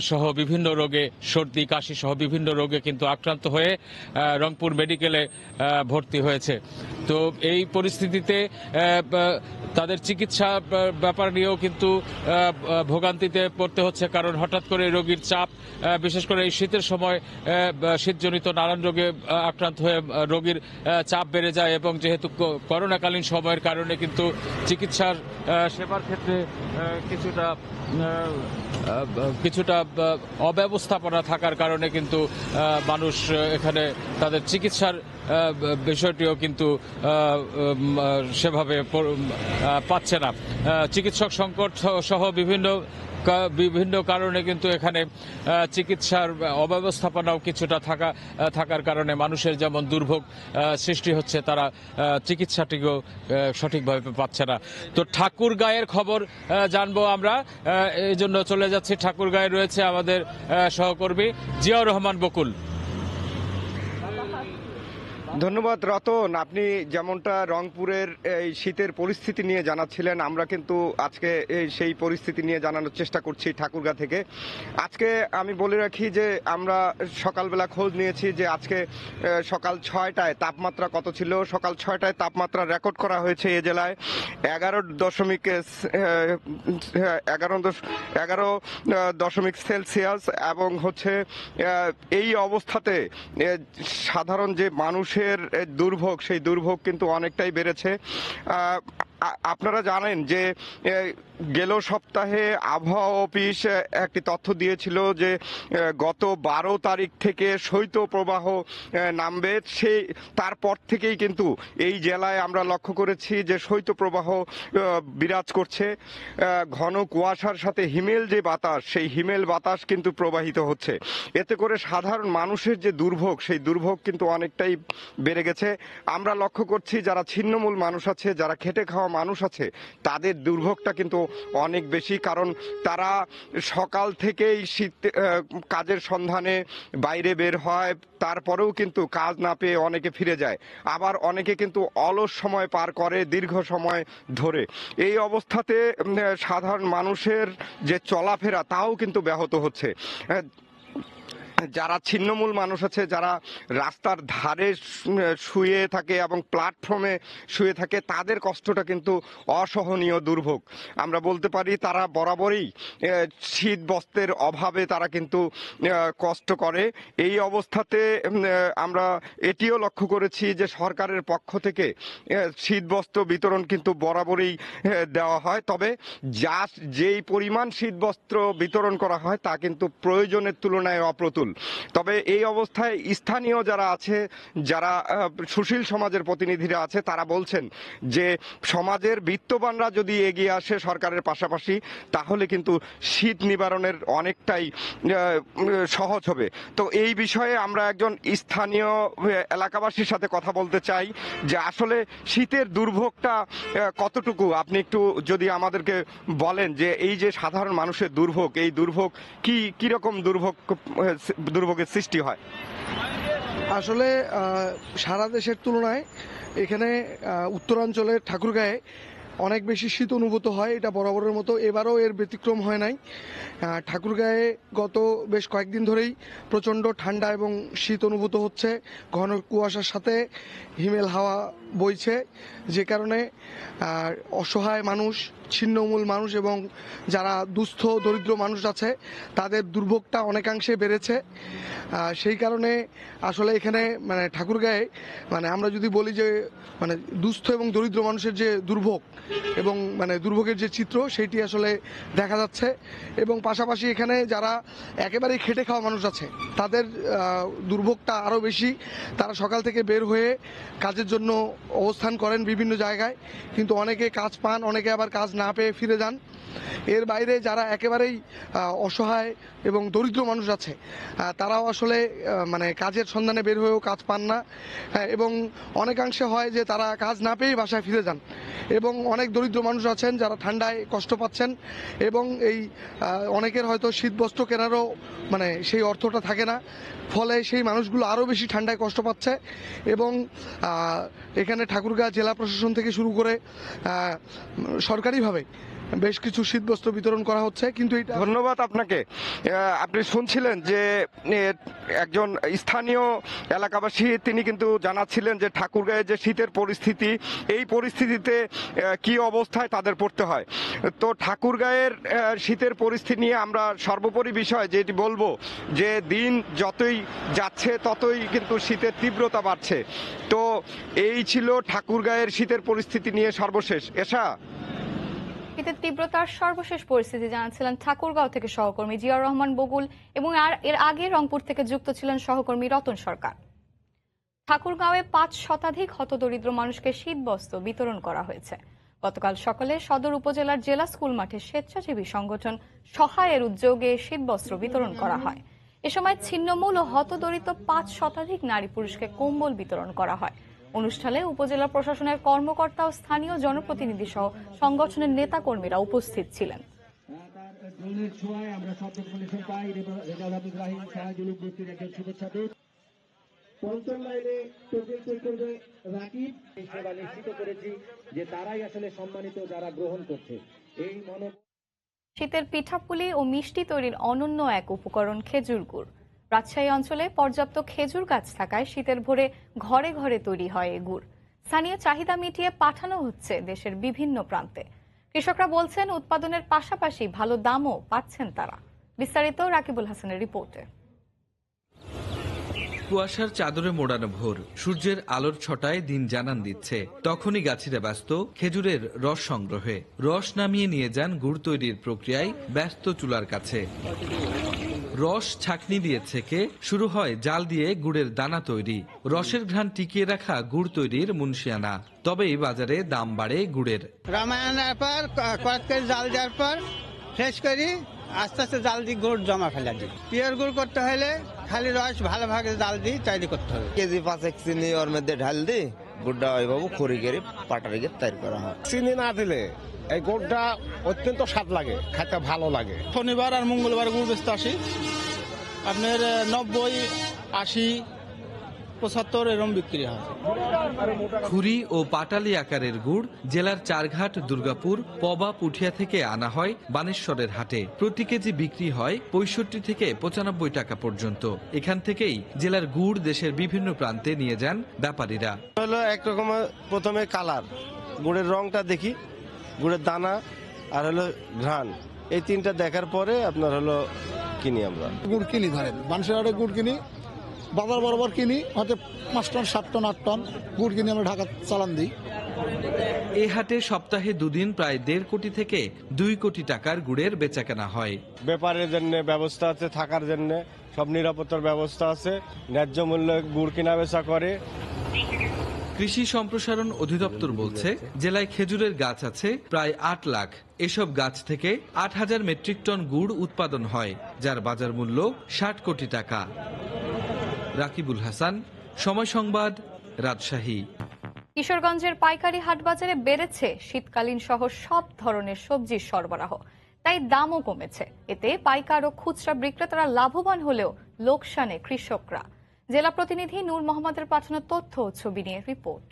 সহ বিভিন্ন রোগে, সর্দি কাশি সহ বিভিন্ন রোগে কিন্তু আক্রান্ত হয়ে রংপুর মেডিকেলে ভর্তি হয়েছে। তো এই পরিস্থিতিতে তাদের চিকিৎসা ব্যাপার নিয়েও কিন্তু ভোগান্তিতে পড়তে হচ্ছে, কারণ হঠাৎ করে রোগীর চাপ, বিশেষ করে এই শীতের সময় শীতজনিত নানান রোগে আক্রান্ত হয়ে রোগীর চাপ বেড়ে যায় এবং যেহেতু করোনাকালীন সময়ের কারণে কিন্তু চিকিৎসার সেবার ক্ষেত্রে কিছুটা অব্যবস্থাপনা থাকার কারণে কিন্তু মানুষ এখানে তাদের চিকিৎসার বিষয়টিও কিন্তু সেভাবে পাচ্ছে না। চিকিৎসক সংকট সহ বিভিন্ন কারণে কিন্তু এখানে চিকিৎসার অব্যবস্থাপনাও কিছুটা থাকার কারণে মানুষের যেমন দুর্ভোগ সৃষ্টি হচ্ছে, তারা চিকিৎসাটিও সঠিকভাবে পাচ্ছে না। তো ঠাকুরগাঁয়ের খবর জানবো আমরা, এই জন্য চলে যাচ্ছি ঠাকুরগাঁয়ে। রয়েছে আমাদের সহকর্মী জিয়াউর রহমান বকুল। ধন্যবাদ রতন। আপনি যেমনটা রংপুরের এই শীতের পরিস্থিতি নিয়ে জানাচ্ছিলেন, আমরা কিন্তু আজকে সেই পরিস্থিতি নিয়ে জানানোর চেষ্টা করছি ঠাকুরগাঁ থেকে। আজকে আমি বলে রাখি যে আমরা সকালবেলা খোঁজ নিয়েছি যে আজকে সকাল ৬টায় তাপমাত্রা কত ছিল। সকাল ৬টায় তাপমাত্রা রেকর্ড করা হয়েছে এ জেলায় 11.11 সেলসিয়াস এবং হচ্ছে এই অবস্থাতে সাধারণ যে মানুষের দুর্ভোগ, সেই দুর্ভোগ কিন্তু অনেকটাই বেড়েছে। আপনারা জানেন যে গেল সপ্তাহে আবহাওয়া অফিস একটি তথ্য দিয়েছিল যে গত 12 তারিখ থেকে শৈত্যপ্রবাহ নামবে। তারপর থেকেই কিন্তু এই জেলায় আমরা লক্ষ্য করেছি যে শৈত্যপ্রবাহ বিরাজ করছে। ঘন কুয়াশার সাথে হিমেল যে বাতাস, সেই হিমেল বাতাস কিন্তু প্রবাহিত হচ্ছে। এতে করে সাধারণ মানুষের যে দুর্ভোগ, সেই দুর্ভোগ কিন্তু অনেকটাই বেড়ে গেছে। আমরা লক্ষ্য করছি যারা ছিন্নমূল মানুষ আছে, যারা খেটে খাওয়া মানুষ আছে, তাদের দুর্ভোগটা কিন্তু অনেক বেশি, কারণ তারা সকাল থেকেই কাজের সন্ধানে বাইরে বের হয়, তারপরেও কিন্তু কাজ না পেয়ে অনেকে ফিরে যায়, আবার অনেকে কিন্তু অলস সময় পার করে দীর্ঘ সময় ধরে। এই অবস্থাতে সাধারণ মানুষের যে চলাফেরা তাও কিন্তু ব্যাহত হচ্ছে। যারা ছিন্নমূল মানুষ আছে, যারা রাস্তার ধারে শুয়ে থাকে এবং প্ল্যাটফর্মে শুয়ে থাকে, তাদের কষ্টটা কিন্তু অসহনীয় দুর্ভোগ। আমরা বলতে পারি তারা বরাবরই শীত বস্ত্রের অভাবে তারা কিন্তু কষ্ট করে। এই অবস্থাতে আমরা এটিও লক্ষ্য করেছি যে সরকারের পক্ষ থেকে শীত বস্ত্র বিতরণ কিন্তু বরাবরই দেওয়া হয়, তবে যেই পরিমাণ শীত বস্ত্র বিতরণ করা হয় তা কিন্তু প্রয়োজনের তুলনায় অপ্রতুল। তবে এই অবস্থায় স্থানীয় যারা আছে, যারা সুশীল সমাজের প্রতিনিধিরা আছে, তারা বলছেন যে সমাজের বিত্তবানরা যদি এগিয়ে আসে সরকারের পাশাপাশি, তাহলে কিন্তু শীত নিবারণের অনেকটাই সহজ হবে। তো এই বিষয়ে আমরা একজন স্থানীয় এলাকাবাসীর সাথে কথা বলতে চাই যে আসলে শীতের দুর্ভোগটা কতটুকু, আপনি একটু যদি আমাদেরকে বলেন যে এই যে সাধারণ মানুষের দুর্ভোগ, এই দুর্ভোগ কি রকম দুর্ভোগের সৃষ্টি হয়? আসলে সারা দেশের তুলনায় এখানে উত্তরাঞ্চলের ঠাকুরগাঁয়ে অনেক বেশি শীত অনুভূত হয়। এটা বরাবরের মতো এবারও এর ব্যতিক্রম হয় নাই। ঠাকুরগাঁয়ে গত বেশ কয়েকদিন ধরেই প্রচণ্ড ঠান্ডা এবং শীত অনুভূত হচ্ছে, ঘন কুয়াশার সাথে হিমেল হাওয়া বইছে, যে কারণে অসহায় মানুষ, ছিন্নমূল মানুষ এবং যারা দুস্থ দরিদ্র মানুষ আছে তাদের দুর্ভোগটা অনেকাংশে বেড়েছে। সেই কারণে আসলে এখানে মানে ঠাকুরগাঁয়ে মানে আমরা যদি বলি যে মানে দুস্থ এবং দরিদ্র মানুষের যে দুর্ভোগ এবং মানে দুর্ভোগের যে চিত্র সেটি আসলে দেখা যাচ্ছে। এবং পাশাপাশি এখানে যারা একেবারেই খেটে খাওয়া মানুষ আছে তাদের দুর্ভোগটা আরও বেশি। তারা সকাল থেকে বের হয়ে কাজের জন্য অবস্থান করেন বিভিন্ন জায়গায়, কিন্তু অনেকে কাজ পান, অনেকে আবার কাজ না পেয়ে ফিরে যান। এর বাইরে যারা একেবারেই অসহায় এবং দরিদ্র মানুষ আছে তারাও আসলে মানে কাজের সন্ধানে বের হয়েও কাজ পান না, এবং অনেকাংশে হয় যে তারা কাজ না পেয়েই বাসায় ফিরে যান। এবং অনেক দরিদ্র মানুষ আছেন যারা ঠান্ডায় কষ্ট পাচ্ছেন, এবং এই অনেকের হয়তো শীত বস্ত্র কেনারও মানে সেই অর্থটা থাকে না, ফলে সেই মানুষগুলো আরও বেশি ঠান্ডায় কষ্ট পাচ্ছে। এবং এখানে ঠাকুরগাঁ জেলা প্রশাসন থেকে শুরু করে সরকারিভাবে বেশ কিছু শীতবস্ত্র বিতরণ করা হচ্ছে। কিন্তু ধন্যবাদ আপনাকে। আপনি শুনছিলেন যে একজন স্থানীয় এলাকাবাসী, তিনি কিন্তু জানাচ্ছিলেন যে ঠাকুরগাঁয়ে যে শীতের পরিস্থিতি, এই পরিস্থিতিতে কি অবস্থায় তাদের পড়তে হয়। তো ঠাকুরগাঁয়ের শীতের পরিস্থিতি নিয়ে আমরা সর্বোপরি বিষয় যেটি বলবো যে দিন যতই যাচ্ছে ততই কিন্তু শীতের তীব্রতা বাড়ছে। তো এই ছিল ঠাকুরগাঁয়ের শীতের পরিস্থিতি নিয়ে সর্বশেষ। এশা, শীতের তীব্রতার সর্বশেষ পরিস্থিতি জানাচ্ছিলেন ঠাকুরগাঁও থেকে সহকর্মী জিয়াউর রহমান বকুল, এবং এর আগে রংপুর থেকে যুক্ত ছিলেন সহকর্মী রতন সরকার। ঠাকুরগাঁওয়ে 5 শতাধিক হতদরিদ্র মানুষকে শীতবস্ত্র বিতরণ করা হয়েছে। গতকাল সকালে সদর উপজেলার জেলা স্কুল মাঠে স্বেচ্ছাসেবী সংগঠন সহায়ের উদ্যোগে শীতবস্ত্র বিতরণ করা হয়। এ সময় ছিন্নমূল ও হতদরিদ্র 5 শতাধিক নারী পুরুষকে কম্বল বিতরণ করা হয়। অনুষ্ঠানে উপজেলা প্রশাসনের কর্মকর্তা ও স্থানীয় জনপ্রতিনিধি সহ সংগঠনের নেতাকর্মীরা উপস্থিত ছিলেন। শীতের পিঠাপুলি ও মিষ্টি তৈরির অনন্য এক উপকরণ খেজুর গুড়। রাজশাহী অঞ্চলে পর্যাপ্ত খেজুর গাছ থাকায় শীতের ভোরে ঘরে ঘরে তৈরি হয় এই গুড়। স্থানীয় চাহিদা মিটিয়ে পাঠানো হচ্ছে দেশের বিভিন্ন প্রান্তে। কৃষকরা বলছেন উৎপাদনের পাশাপাশি ভালো দামও পাচ্ছেন তারা। বিস্তারিত রাকিবুল হাসানের রিপোর্টে। কুয়াশার চাদরে মোড়ানো ভোর, সূর্যের আলোর ছটায় দিন জানান দিচ্ছে। তখনই গাছিরা ব্যস্ত খেজুরের রস সংগ্রহে। রস নামিয়ে নিয়ে যান গুড় তৈরির প্রক্রিয়ায় ব্যস্ত চুলার কাছে। রস ছাঁকনি দিয়ে ছেঁকে শুরু হয় জাল দিয়ে গুড়ের দানা তৈরি। রসের ঘ্রাণ টিকিয়ে রাখা গুড় তৈরির মুন্সিয়ানা। তবেই বাজারে দাম বাড়ে গুড়ের। রামায়ণের পর কয়েক কেজি জাল দেওয়ার পর ফ্রেশ করি, আস্তে আস্তে জাল দিয়ে গুড় জমা ফেলা দিই। পিওর গুড় করতে হলে খালি রস ভালোভাবে জাল দিয়ে তৈরি করতে হবে। কেজি 5 চিনি ওর মধ্যে ঢাল দিই, গুড়টা ওইভাবে খড়ি করে পাটারি তৈরি করা হয়। চিনি না দিলে এই গুড়টা অত্যন্ত স্বাদ লাগে, খেতে ভালো লাগে। শনিবার আর মঙ্গলবার গুড় বেচতে আসি, আপনার 90, 80, 75 এরকম বিক্রি হয়। খুরি ও পাটালি আকারের গুড় জেলার চারঘাট, দুর্গাপুর, পবা, পুঠিয়া থেকে আনা হয় বানেশ্বরের হাটে। প্রতি কেজি বিক্রি হয় 65 থেকে 95 টাকা পর্যন্ত। এখান থেকেই জেলার গুড় দেশের বিভিন্ন প্রান্তে নিয়ে যান ব্যাপারীরা। হলো একরকম প্রথমে কালার, গুড়ের রংটা দেখি, গুড়ের দানা আর হলো ঘ্রাণ, এই তিনটা দেখার পরে আপনার হলো কিনি। আমরা গুড় কিনি, ধরেন মানুষের হাটে গুড় কিনি, বাজার বরাবর কিনি, হয়তো 5 টন 7 টন 8 টন গুড় কিনে আমরা ঢাকা চালান দিই। এই হাটে সপ্তাহে 2 দিন প্রায় 1.5 কোটি থেকে 2 কোটি টাকার গুড়ের বেচাকেনা হয়। ব্যাপারের জন্য ব্যবস্থা আছে, থাকার জন্য সব নিরাপত্তার ব্যবস্থা আছে, ন্যায্য মূল্যে গুড় কেনা বেচা করে। কৃষি সম্প্রসারণ অধিদপ্তর বলছে জেলায় খেজুরের গাছ আছে প্রায় 8 লাখ। এসব গাছ থেকে 8,000 মেট্রিক টন গুড় উৎপাদন হয়, যার বাজার মূল্য 60 কোটি টাকা। রাকিবুল হাসান, সময় সংবাদ, রাজশাহী। কিশোরগঞ্জের পাইকারি হাট বাজারে বেড়েছে শীতকালীন সহ সব ধরনের সবজির সরবরাহ, তাই দামও কমেছে। এতে পাইকার ও খুচরা বিক্রেতারা লাভবান হলেও লোকসানে কৃষকরা। জেলা প্রতিনিধি নূর মোহাম্মদের পাঠানো তথ্য ও ছবি নিয়ে রিপোর্ট।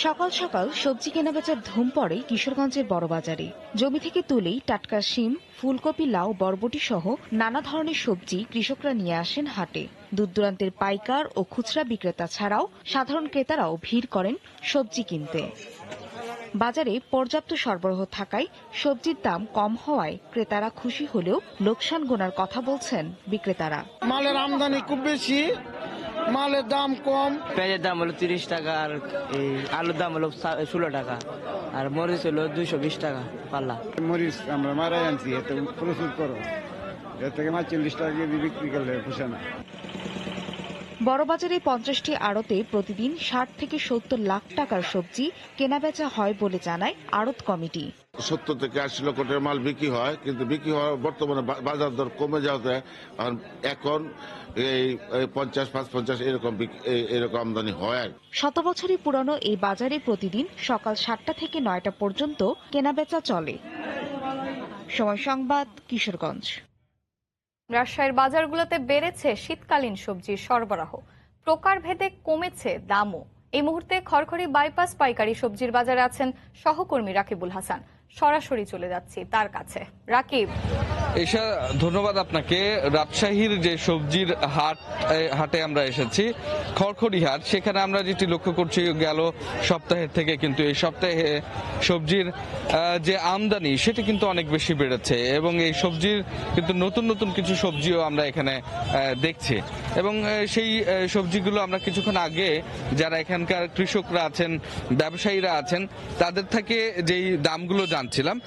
সকাল সকাল সবজি কেনাবেচার ধুম পড়ে কিশোরগঞ্জের বড় বাজারে। জমি থেকে তুলেই টাটকা শিম, ফুলকপি, লাউ, বরবটি সহ নানা ধরনের সবজি কৃষকরা নিয়ে আসেন হাটে। দূর দূরান্তের পাইকার ও খুচরা বিক্রেতা ছাড়াও সাধারণ ক্রেতারাও ভিড় করেন সবজি কিনতে। বাজারে পর্যাপ্ত সরবরাহ থাকায় সবজির দাম কম হওয়ায় ক্রেতারা খুশি হলেও লোকসান গোনার কথা বলছেন বিক্রেতারা। মালের আমদানি খুব বেশি, মালের দাম কম। পেঁয়াজের দাম হলো 30 টাকা, আর এই আলুর দাম হলো 16 টাকা, আর মরিচ হলো 220 টাকা পাল্লা। মরিচ আমরা মারাই আনছি, এত প্রচুর করো, এর থেকে 40 টাকা কেজি বিক্রি করলে পোষে না। বড়বাজারে 50টি আড়তে প্রতিদিন 60 থেকে 70 লাখ টাকার সবজি কেনাবেচা হয় বলে জানায় আড়ত কমিটি। 70 থেকে 80 লক্ষ টাকার মাল বিক্রি হয়, কিন্তু বিক্রি হওয়ার বর্তমানে বাজার দর কমে যাওয়াতে এখন এই 50-55 এরকম আমদানি হয়। 100 বছরই পুরনো এই বাজারে প্রতিদিন সকাল 7টা থেকে 9টা পর্যন্ত কেনাবেচা চলে। সময় সংবাদ, কিশোরগঞ্জ। রাজশাহীর বাজারগুলোতে বেড়েছে শীতকালীন সবজির সরবরাহ, প্রকারভেদে কমেছে দামও। এই মুহূর্তে খড়খড়ি বাইপাস পাইকারি সবজির বাজারে আছেন সহকর্মী রাকিবুল হাসান। সরাসরি চলে যাচ্ছি তার কাছে। রাকিব, এশা, ধন্যবাদ আপনাকে। রাজশাহীর যে সবজির হাটে আমরা এসেছি, খড়খড়ি হাট, সেখানে আমরা যেটি লক্ষ্য করছি গেল সপ্তাহের থেকে কিন্তু এই সপ্তাহে সবজির যে আমদানি সেটি কিন্তু অনেক বেশি বেড়েছে এবং এই সবজির কিন্তু নতুন নতুন কিছু সবজিও আমরা এখানে দেখছি এবং সেই সবজিগুলো আমরা কিছুক্ষণ আগে যারা এখানকার কৃষকরা আছেন, ব্যবসায়ীরা আছেন, তাদের থেকে যেই দামগুলো জানছিলাম,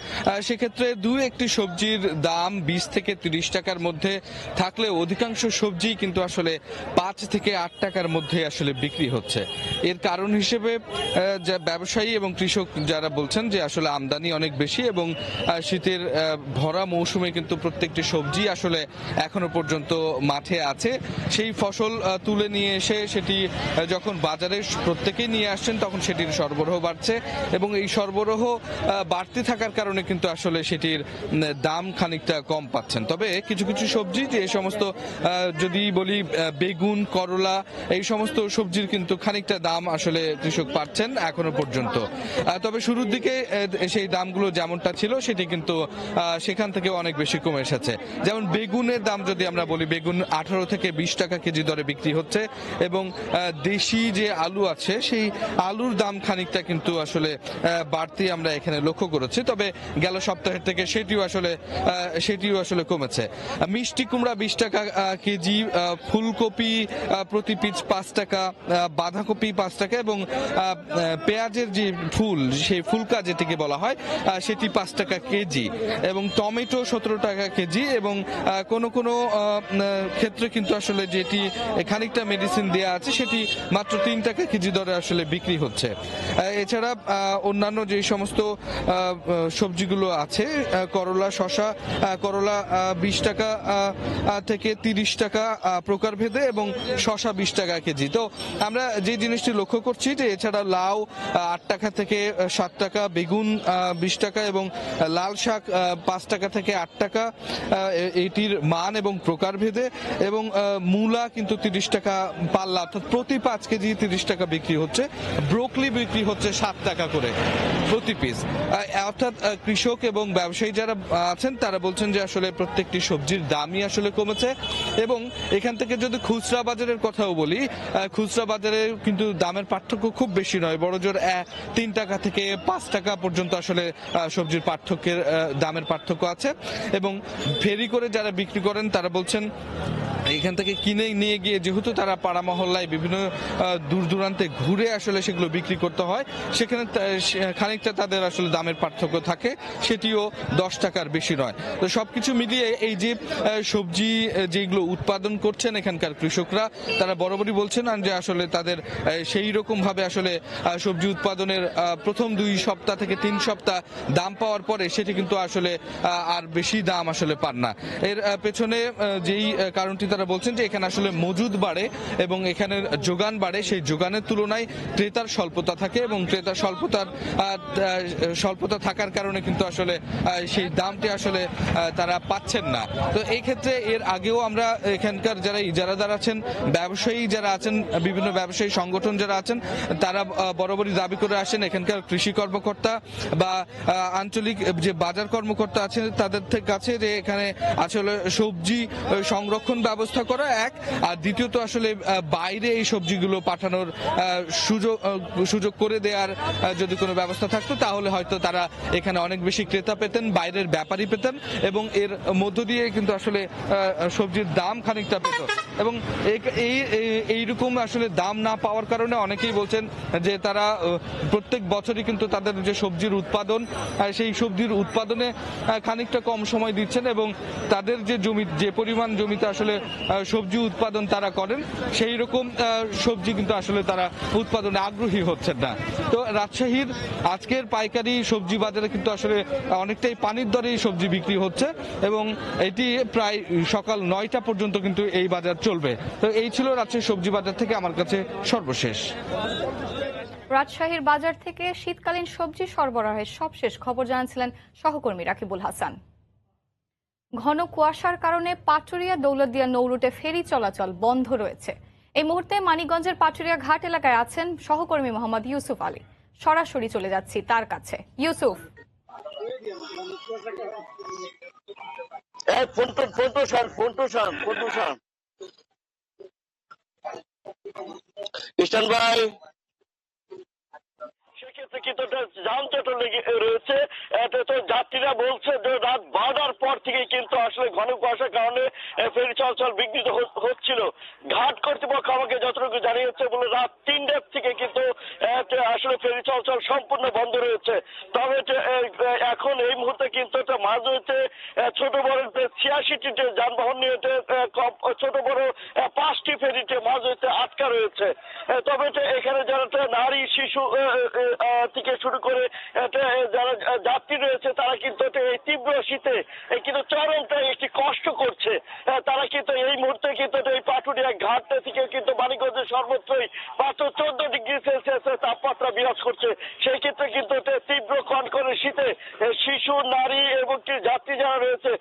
সেক্ষেত্রে একটি সবজির দাম 20 থেকে 30 টাকার মধ্যে থাকলেও অধিকাংশ সবজি কিন্তু আসলে 5 থেকে 8 টাকার মধ্যে আসলে বিক্রি হচ্ছে। এর কারণ হিসেবে ব্যবসায়ী এবং কৃষক যারা বলছেন যে আসলে আমদানি অনেক বেশি এবং শীতের ভরা মৌসুমে কিন্তু প্রত্যেকটি সবজি আসলে এখনো পর্যন্ত মাঠে আছে। সেই ফসল তুলে নিয়ে এসে সেটি যখন বাজারে প্রত্যেকেই নিয়ে আসছেন তখন সেটির সরবরাহ বাড়ছে এবং এই সরবরাহ বাড়তে থাকার কারণে কিন্তু আসলে সেটির দাম খানিকটা কম পাচ্ছেন। তবে কিছু কিছু সবজি, যে সমস্ত যদি বলি বেগুন, করলা, এই সমস্ত সবজির কিন্তু খানিকটা দাম আসলে কৃষক পাচ্ছেন এখনো পর্যন্ত। তবে শুরুর দিকে সেই দামগুলো যেমনটা ছিল সেটি কিন্তু সেখান থেকে অনেক বেশি কমে এসেছে। যেমন বেগুনের দাম যদি আমরা বলি, বেগুন 18 থেকে 20 টাকা কেজি দরে বিক্রি হচ্ছে এবং দেশি যে আলু আছে সেই আলুর দাম খানিকটা কিন্তু আসলে বাড়তি আমরা এখানে লক্ষ্য করেছি। তবে গেল সপ্তাহের থেকে সেটিও আসলে কমেছে। মিষ্টি কুমড়া 20 টাকা কেজি, ফুলকপি প্রতি পিস 5 টাকা, বাঁধাকপি 5 টাকা এবং পেঁয়াজের যে ফুল, সেই ফুলকা যেটিকে বলা হয়, সেটি 5 টাকা কেজি এবং টমেটো 17 টাকা কেজি এবং কোন ক্ষেত্রে কিন্তু আসলে যেটি খানিকটা মেডিসিন দেয়া আছে সেটি মাত্র 3 টাকা কেজি দরে আসলে বিক্রি হচ্ছে। এছাড়া অন্যান্য যে সমস্ত সবজিগুলো আছে, করলা, শসা করলা 20 টাকা থেকে 30 টাকা প্রকারভেদে এবং শসা 20 টাকা কেজি। তো আমরা যে জিনিসটি লক্ষ্য করছি যে এছাড়া লাউ 8 টাকা থেকে 7 টাকা, বেগুন 20 টাকা এবং লাল শাক 5 টাকা থেকে 8 টাকা এটির মান এবং প্রকারভেদে, এবং মূলা কিন্তু 30 টাকা পাল্লা, অর্থাৎ প্রতি 5 কেজি 30 টাকা বিক্রি হচ্ছে। ব্রোকলি বিক্রি হচ্ছে 7 টাকা করে প্রতি পিস। অর্থাৎ কৃষক এবং ব্যবসায়ী যারা আছেন তারা বলছেন যে আসলে প্রত্যেকটি সবজির দামই আসলে কমেছে। এবং এখান থেকে যদি খুচরা বাজারের কথাও বলি, খুচরা বাজারে কিন্তু দামের পার্থক্য খুব বেশি নয়, বড়জোর 3 টাকা থেকে 5 টাকা পর্যন্ত আসলে সবজির পার্থক্যের দামের পার্থক্য আছে। এবং ফেরি করে যারা বিক্রি করেন তারা বলছেন এখান থেকে কিনে নিয়ে গিয়ে যেহেতু তারা পাড়া মহল্লায় বিভিন্ন দূর দূরান্তে ঘুরে আসলে সেগুলো বিক্রি করতে হয়, সেখানে খানিকটা তাদের আসলে দামের পার্থক্য থাকে, সেটিও 10 টাকার বেশি নয়। তো সবকিছু মিলিয়ে এই যে সবজি যেগুলো উৎপাদন করছেন এখানকার কৃষকরা, তারা বরাবরই বলছেন যে আসলে তাদের সেই রকম ভাবে আসলে সবজি উৎপাদনের প্রথম 2 সপ্তাহ থেকে 3 সপ্তাহ দাম পাওয়ার পরে সেটি কিন্তু আসলে আর বেশি দাম আসলে পান না। এর পেছনে যেই কারণটি তারা বলছেন যে এখানে আসলে মজুদ বাড়ে এবং এখানে যোগান বাড়ে, সেই যোগানের তুলনায় ক্রেতার স্বল্পতা থাকে এবং ক্রেতার স্বল্পতা থাকার কারণে কিন্তু আসলে সেই দামটি আসলে তারা পাচ্ছেন না। তো এই ক্ষেত্রে এর আগেও আমরা এখানকার যারা ইজারাদার আছেন, ব্যবসায়ী যারা আছেন, বিভিন্ন ব্যবসায়ী সংগঠন যারা আছেন, তারা বরাবরই দাবি করে আসেন এখানকার কৃষি কর্মকর্তা বা আঞ্চলিক যে বাজার কর্মকর্তা আছেন তাদের কাছে যে এখানে আসলে সবজি সংরক্ষণ ব্যবস্থা করা এক, আর দ্বিতীয়ত আসলে বাইরে এই সবজিগুলো পাঠানোর সুযোগ করে দেওয়ার যদি কোনো ব্যবস্থা থাকতো তাহলে হয়তো তারা এখানে অনেক বেশি ক্রেতা পেতেন, বাইরের ব্যাপারী পেতেন এবং এর মধ্য দিয়ে কিন্তু আসলে সবজির দাম খানিকটা পেত। এবং এইরকম আসলে দাম না পাওয়ার কারণে অনেকেই বলছেন যে তারা প্রত্যেক বছরই কিন্তু তাদের যে সবজির উৎপাদন, সেই সবজির উৎপাদনে খানিকটা কম সময় দিচ্ছেন এবং তাদের যে পরিমাণ জমিতে আসলে সবজি উৎপাদন তারা করেন সেই রকম সবজি কিন্তু আসলে তারা উৎপাদনে আগ্রহী হচ্ছেন না। তো রাজশাহীর আজকের পাইকারি সবজি বাজারে কিন্তু আসলে অনেকটাই পানির দরেই সবজি বিক্রি হচ্ছে এবং এটি প্রায় সকাল 9টা পর্যন্ত কিন্তু এই বাজার চলবে। তো এই ছিল রাজশাহী সবজি বাজার থেকে আমার কাছে সর্বশেষ। রাজশাহীর বাজার থেকে শীতকালীন সবজি সরবরাহের সবশেষ খবর জানাচ্ছিলেন সহকর্মী রাকিবুল হাসান। ঘন কুয়াশার কারণে পাটুরিয়া দৌলতদিয়া নৌরুটে ফেরি চলাচল বন্ধ রয়েছে। এই মুহূর্তে মানিকগঞ্জের পাটুরিয়া ঘাট এলাকায় আছেন সহকর্মী মোহাম্মদ ইউসুফ আলী। সরাসরি চলে যাচ্ছি তার কাছে। ইউসুফ, সেক্ষেত্রে কিন্তু যানজট রয়েছে। তো যাত্রীরা বলছে যে রাত 12টার পর থেকে কিন্তু আসলে ঘন কুয়াশার কারণে ফেরি চলাচল বিঘ্নিত হচ্ছিল। ঘাট কর্তৃপক্ষ আমাকে যতটুকু জানিয়েছে বলে রাত 3টার থেকে কিন্তু আসলে ফেরি চলাচল সম্পূর্ণ বন্ধ রয়েছে। তবে এখন এই মুহূর্তে কিন্তু মাঝ হইতে ছোট বড় 86টি যানবাহন নিয়ে ছোট বড় 5টি ফেরিতে মাঝ হইতে আটকা রয়েছে। তবে এখানে যারা নারী, শিশু থেকে শুরু করে যারা যাত্রী রয়েছে তারা কিন্তু এই তীব্র শীতে কিন্তু চরমটা একটি কষ্ট করছে। তারা কিন্তু এই মুহূর্তে কিন্তু এই পাটুরিয়া ঘাট থেকে কিন্তু মানিকগঞ্জের সর্বত্রই 14 ডিগ্রি সেলসিয়াসের তাপমাত্রা বিরাজ করছে। সেই ক্ষেত্রে কিন্তু তীব্র কনকনে শীতে শিশু, নারী এবং যাত্রী যারা রয়েছে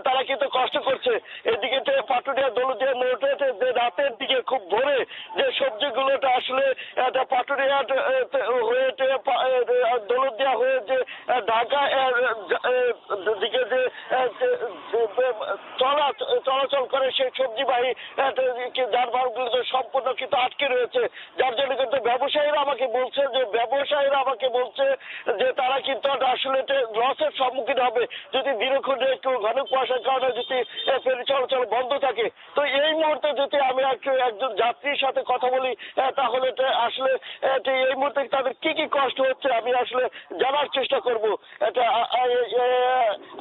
তারা কিন্তু কষ্ট করছে। এদিকে পাটুরিয়া দৌলতদিয়া নৌটে যে রাতের দিকে খুব ভোরে যে সবজিগুলোটা আসলে পাটুরিয়া হয়ে দৌলতদিয়া হয়ে যে ঢাকা দিকে যে চলাচল করে সেই সবজিবাহী যানবাহনগুলো সম্পূর্ণ কিন্তু আটকে রয়েছে। যার জন্য কিন্তু ব্যবসায়ীরা আমাকে বলছে যে তারা কিন্তু আসলে লসের সম্মুখীন হবে যদি দীর্ঘক্ষণ একটু ঘন কুয়াশার কারণে যদি ফেরি চলাচল বন্ধ থাকে। তো এই মুহূর্তে যদি আমি একজন যাত্রীর সাথে কথা বলি তাহলে আসলে এই মুহূর্তে তাদের কি কি কষ্ট হচ্ছে আমি আসলে জানার চেষ্টা করব। এটা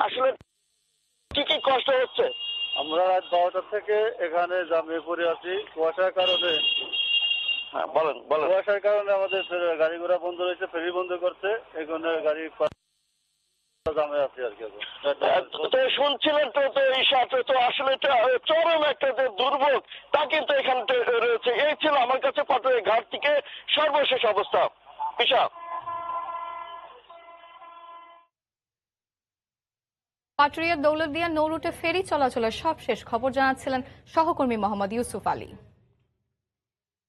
আসলে কি কি কষ্ট হচ্ছে। আমরা রাত 12টা থেকে এখানে জামিয়ে পড়ে আছি। কুয়াশার কারণে কুয়াশার কারণে আমাদের গাড়ি ঘোড়া বন্ধ রয়েছে, ফেরি বন্ধ করছে। এই কারণে গাড়ি চলাচল বন্ধ রয়েছে। আমরা 12টা থেকে এখানে জামিয়ে পড়ে আছি। কুয়াশার কারণে আমাদের গাড়ি ঘোড়া বন্ধ রয়েছে, ফেরি বন্ধ করছে। এই কারণে গাড়ি চলাচল বন্ধ রয়েছে। জামে আছি আর কি। তো শুনছিলেন তো এই সাথে তো আসলে এটা চরম একটা যে দুর্ভোগ তা কিন্তু এখানে রয়েছে। এই ছিল আমার কাছে পাটুরিয়া ঘাট থেকে সর্বশেষ অবস্থা। ঈশা। পাটুরিয়ার দৌলতদিয়া নৌ রুটে ফেরি চলাচলের সবশেষ খবর জানাচ্ছিলেন সহকর্মী মোহাম্মদ ইউসুফ আলী।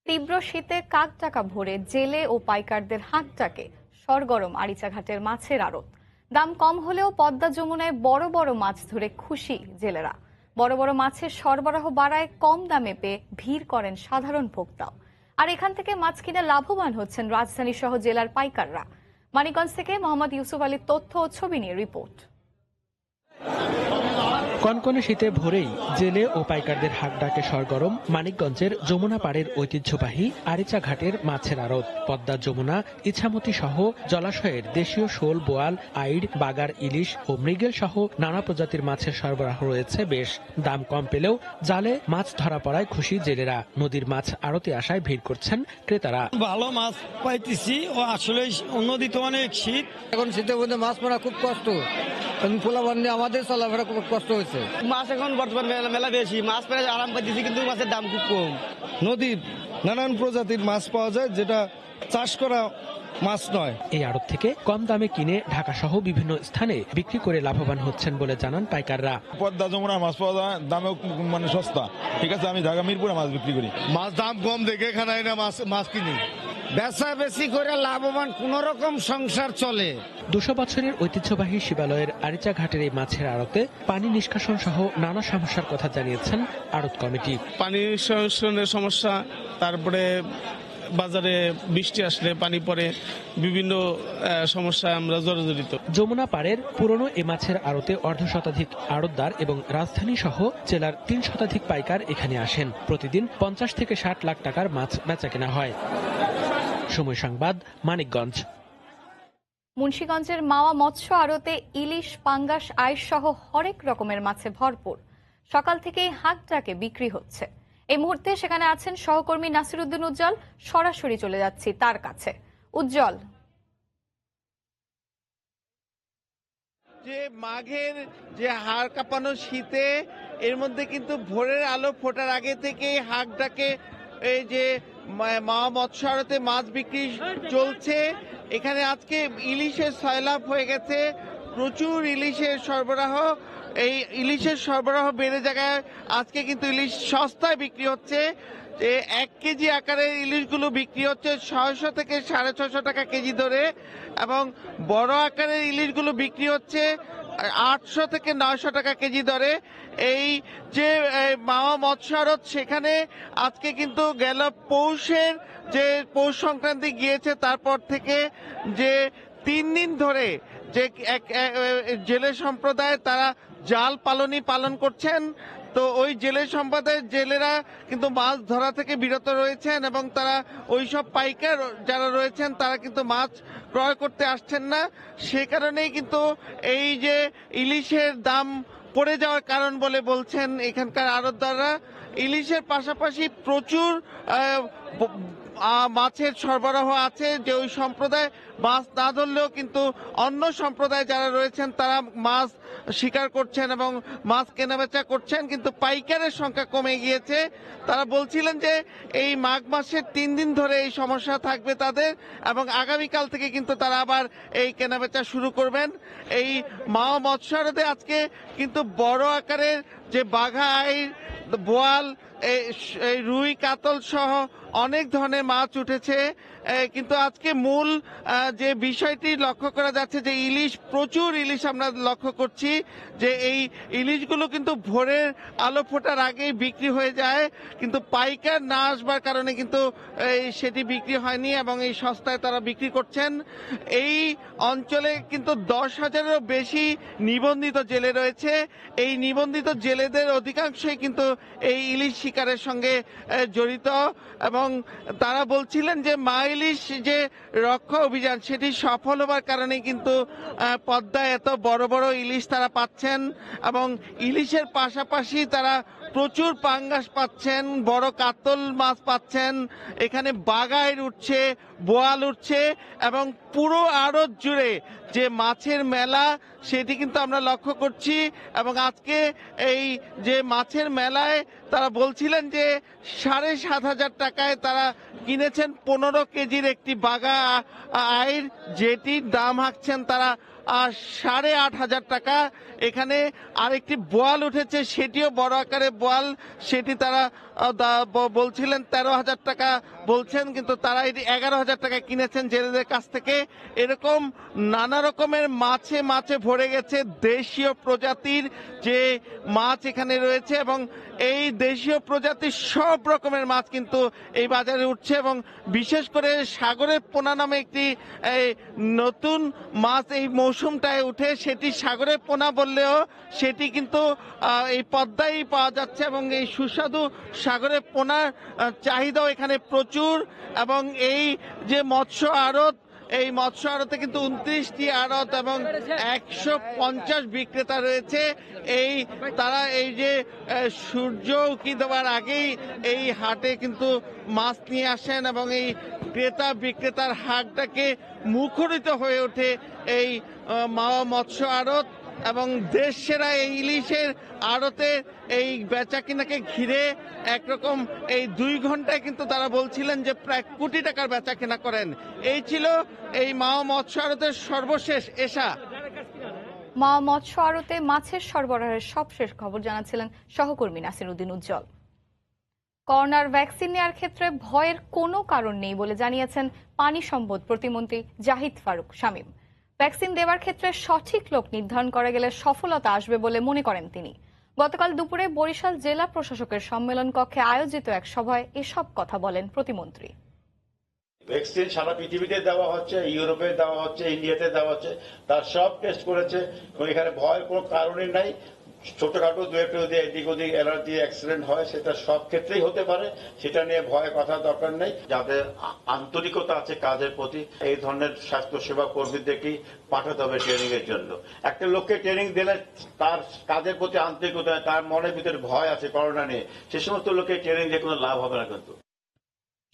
তীব্র শীতে কাকটাকা ভরে জেলে ও পাইকারদের হাতটাকে সরগরম আরিচাঘাটের মাছের আড়ত। দাম কম হলেও পদ্মা যমুনায় বড় বড় মাছ ধরে খুশি জেলেরা। বড় বড় মাছের সরবরাহ বাড়ায় কম দামে পেয়ে ভিড় করেন সাধারণ ভোক্তাও। আর এখান থেকে মাছ কিনে লাভবান হচ্ছেন রাজধানী সহ জেলার পাইকাররা। মানিকগঞ্জ থেকে মোহাম্মদ ইউসুফ আলীর তথ্য ও ছবি নিয়ে রিপোর্ট। কনকনে শীতে ভোরেই জেলে ও পাইকারদের হাক ডাকে সরগরম মানিকগঞ্জের যমুনা পাড়ের ঐতিহ্যবাহী আরিচা ঘাটের মাছের আড়ত। পদ্মা, যমুনা, ইছামতি সহ জলাশয়ের দেশীয় শোল, বোয়াল, আইড়, বাগার, ইলিশ ও মৃগেল সহ নানা প্রজাতির মাছের সরবরাহ রয়েছে বেশ। দাম কম পেলেও জালে মাছ ধরা পড়ায় খুশি জেলেরা। নদীর মাছ আড়তে আসায় ভিড় করছেন ক্রেতারা। ভালো মাছ পাইতেছি ও আসলে নদীতে অনেক শীত, এখন শীতের মধ্যে মাছ মারা খুব কষ্ট। আমাদের চলাফেরা খুব কষ্ট হয়েছে। মাছ এখন বর্তমান মেলা বেশি, মাছ পেয়ে আরাম পাইতেছি, কিন্তু মাছের দাম খুব কম। নদীর নানান প্রজাতির মাছ পাওয়া যায়, যেটা চাষ করা মাছ নয়। এই আড়ত থেকে কম দামে কিনে ঢাকা সহ বিভিন্ন স্থানে বিক্রি করে লাভবান হচ্ছেন বলে জানান পাইকাররা। পদ্মা যমুনা মাছ পাওয়া যায়, দামে মানে সস্তা। ঠিক আছে, আমি ঢাকা মিরপুরে মাছ বিক্রি করি। মাছ দাম কম দেখে এখানে মাছ কিনি। বেচা বেশি করে লাভবান, কোন রকম সংসার চলে। 200 বছরের ঐতিহ্যবাহী শিবালয়ের আরিচা ঘাটের এই মাছের আড়তে পানি নিষ্কাশন সহ নানা সমস্যার কথা জানিয়েছেন আড়ত কমিটি। পানি নিষ্কাশনের সমস্যা, তারপরে বাজারে বৃষ্টি আসলে পানি পড়ে, বিভিন্ন সমস্যায় আমরা জর্জরিত। যমুনা পাড়ের পুরনো এ মাছের আড়তে 1/2 শতাধিক আড়তদার এবং রাজধানী সহ জেলার 3 শতাধিক পাইকার এখানে আসেন। প্রতিদিন 50 থেকে 60 লাখ টাকার মাছ বেচা কেনা হয়। সময় সংবাদ, মানিকগঞ্জ। মুন্সিগঞ্জের মাওয়া মৎস্য আড়তে ইলিশ, পাঙ্গাস, আইশ সহ হরেক রকমের মাছে ভরপুর। সকাল থেকেই হাটটাকে বিক্রি হচ্ছে। এই মুহূর্তে সেখানে আছেন সহকর্মী নাসিরউদ্দিন উজ্জ্বল। সরাসরি চলে যাচ্ছি তার কাছে। উজ্জ্বল, যে মাঘের যে হাড় কাঁপানো শীতে এর মধ্যে কিন্তু ভোরের আলো ফোটার আগে থেকেই হাটটাকে এই যে মাওয়া মৎস্য আড়তে মাছ বিক্রি চলছে। এখানে আজকে ইলিশের সয়লাভ হয়ে গেছে, প্রচুর ইলিশের সরবরাহ। এই ইলিশের সরবরাহ বেড়ে জায়গায় আজকে কিন্তু ইলিশ সস্তায় বিক্রি হচ্ছে। 1 কেজি আকারের ইলিশগুলো বিক্রি হচ্ছে 600 থেকে 650 টাকা কেজি ধরে, এবং বড় আকারের ইলিশগুলো বিক্রি হচ্ছে 800 থেকে 900 টাকা কেজি দরে। এই যে মাওয়া মৎস্য আড়ত, সেখানে আজকে কিন্তু গেল পৌষ সংক্রান্তি গিয়েছে, তারপর থেকে যে 3 দিন ধরে যে জেলে সম্প্রদায় তারা জাল পালন করছেন। তো ওই জেলে সম্প্রদায়ের জেলেরা কিন্তু মাছ ধরা থেকে বিরত রয়েছেন, এবং তারা ওইসব পাইকার যারা রয়েছেন তারা কিন্তু মাছ ক্রয় করতে আসছেন না। সে কারণেই কিন্তু এই যে ইলিশের দাম পড়ে যাওয়ার কারণ বলে বলছেন এখানকার আড়তদাররা। ইলিশের পাশাপাশি প্রচুর মাছের সরবরাহ আছে, যে ওই সম্প্রদায় মাছ না ধরলেও কিন্তু অন্য সম্প্রদায় যারা রয়েছেন তারা মাছ শিকার করছেন এবং মাছ কেনাবেচা করছেন, কিন্তু পাইকারের সংখ্যা কমে গিয়েছে। তারা বলছিলেন যে এই মাঘ মাসের 3 দিন ধরে এই সমস্যা থাকবে তাদের, এবং আগামীকাল থেকে কিন্তু তারা আবার এই কেনাবেচা শুরু করবেন। এই মাওয়া মৎস্য আড়তে আজকে কিন্তু বড় আকারের যে বাঘা, আইড়, বোয়াল, এই রুই, কাতল সহ অনেক ধরনের মাছ উঠেছে। কিন্তু আজকে মূল যে বিষয়টি লক্ষ্য করা যাচ্ছে যে ইলিশ, প্রচুর ইলিশ আমরা লক্ষ্য করছি, যে এই ইলিশগুলো কিন্তু ভোরের আলো ফোটার আগেই বিক্রি হয়ে যায়, কিন্তু পাইকার না আসবার কারণে কিন্তু সেটি বিক্রি হয়নি, এবং এই সস্তায় তারা বিক্রি করছেন। এই অঞ্চলে কিন্তু 10,000-এরও বেশি নিবন্ধিত জেলে রয়েছে। এই নিবন্ধিত জেলেদের অধিকাংশই কিন্তু এই ইলিশ শিকারের সঙ্গে জড়িত, এবং তারা বলছিলেন যে মা ইলিশ যে রক্ষা অভিযান সেটি সফল হবার কারণে কিন্তু পদ্মায় এত বড় বড় ইলিশ তারা পাচ্ছেন, এবং ইলিশের পাশাপাশি তারা প্রচুর পাঙ্গাস পাচ্ছেন, বড় কাতল মাছ পাচ্ছেন, এখানে বাগাইর উঠছে, বোয়াল উঠছে এবং পুরো আড়ত জুড়ে যে মাছের মেলা সেটি কিন্তু আমরা লক্ষ্য করছি। এবং আজকে এই যে মাছের মেলায় তারা বলছিলেন যে 7,500 টাকায় তারা কিনেছেন 15 কেজির একটি বাগা আইর, যেটির দাম হাঁকছেন তারা 8,500 টাকা। এখানে আরেকটি বোয়াল উঠেছে, সেটিও বড় আকারে বোয়াল, সেটি তারা বলছিলেন 13,000 টাকা বলছেন, কিন্তু তারা এটি 11,000 টাকা কিনেছেন জেলেদের কাছ থেকে। এরকম নানা রকমের মাছে মাছে ভরে গেছে। দেশীয় প্রজাতির যে মাছ এখানে রয়েছে এবং এই দেশীয় প্রজাতির সব রকমের মাছ কিন্তু এই বাজারে উঠছে। এবং বিশেষ করে সাগরের পোনা নামে একটি নতুন মাছ এই মৌসুমটায় উঠে, সেটি সাগরের পোনা বললেও সেটি কিন্তু এই পদ্মায় পাওয়া যাচ্ছে এবং এই সুস্বাদু সাগরের পোনার চাহিদাও এখানে প্রচুর। এবং এই যে মৎস্য আড়ত, এই মৎস্য আড়তে কিন্তু 29টি আড়ত এবং 150 বিক্রেতা রয়েছে। তারা এই যে সূর্য উঁকি দেওয়ার আগেই এই হাটে কিন্তু মাছ নিয়ে আসেন এবং এই ক্রেতা বিক্রেতার হাটটাকে মুখরিত হয়ে ওঠে এই মাওয়া মৎস্য আড়ত। এবং দেশ সেরা এই ইলিশের আড়তে এই বেচা কিনাকে ঘিরে একরকম এই 2 ঘন্টায় কিন্তু তারা বলছিলেন যে প্রায় কোটি টাকার বেচা কিনা করেন। এই ছিল এই মাওয়া মৎস্য আড়তের সর্বশেষ এশা। মাওয়া মৎস্য আড়তে মাছের সরবরাহের সবশেষ খবর জানাচ্ছিলেন সহকর্মী নাসির উদ্দিন উজ্জ্বল। করোনার ভ্যাকসিন নেওয়ার ক্ষেত্রে ভয়ের কোনো কারণ নেই বলে জানিয়েছেন পানি সম্পদ প্রতিমন্ত্রী জাহিদ ফারুক শামীম। ভ্যাকসিন দেওয়ার ক্ষেত্রে সঠিক লোক নির্ধারণ করা গেলে সফলতা আসবে বলে মনে করেন তিনি। গতকাল দুপুরে বরিশাল জেলা প্রশাসকের সম্মেলন কক্ষে আয়োজিত এক সভায় এসব কথা বলেন প্রতিমন্ত্রী। ভ্যাকসিন সারা পৃথিবীতে দেওয়া হচ্ছে, ইউরোপে দেওয়া হচ্ছে, ইন্ডিয়াতে দেওয়া হচ্ছে, তার সব টেস্ট করেছে। এখানে ভয়ের কোনো কারণই নাই। ছোটখাটো দু একটা যদি এদিক ওদিক অ্যালার্জি অ্যাক্সিডেন্ট হয়, সেটা সব ক্ষেত্রেই হতে পারে, সেটা নিয়ে ভয় কথা দরকার নেই। যাদের আন্তরিকতা আছে কাজের প্রতি, এই ধরনের স্বাস্থ্য সেবা কর্মীদেরকেই পাঠাতে হবে ট্রেনিং এর জন্য। একটা লোককে ট্রেনিং দিলে তার কাজের প্রতি আন্তরিকতা, তার মনের ভিতরে ভয় আছে করোনা নিয়ে, সে সমস্ত লোককে ট্রেনিং দিয়ে কোনো লাভ হবে না। কিন্তু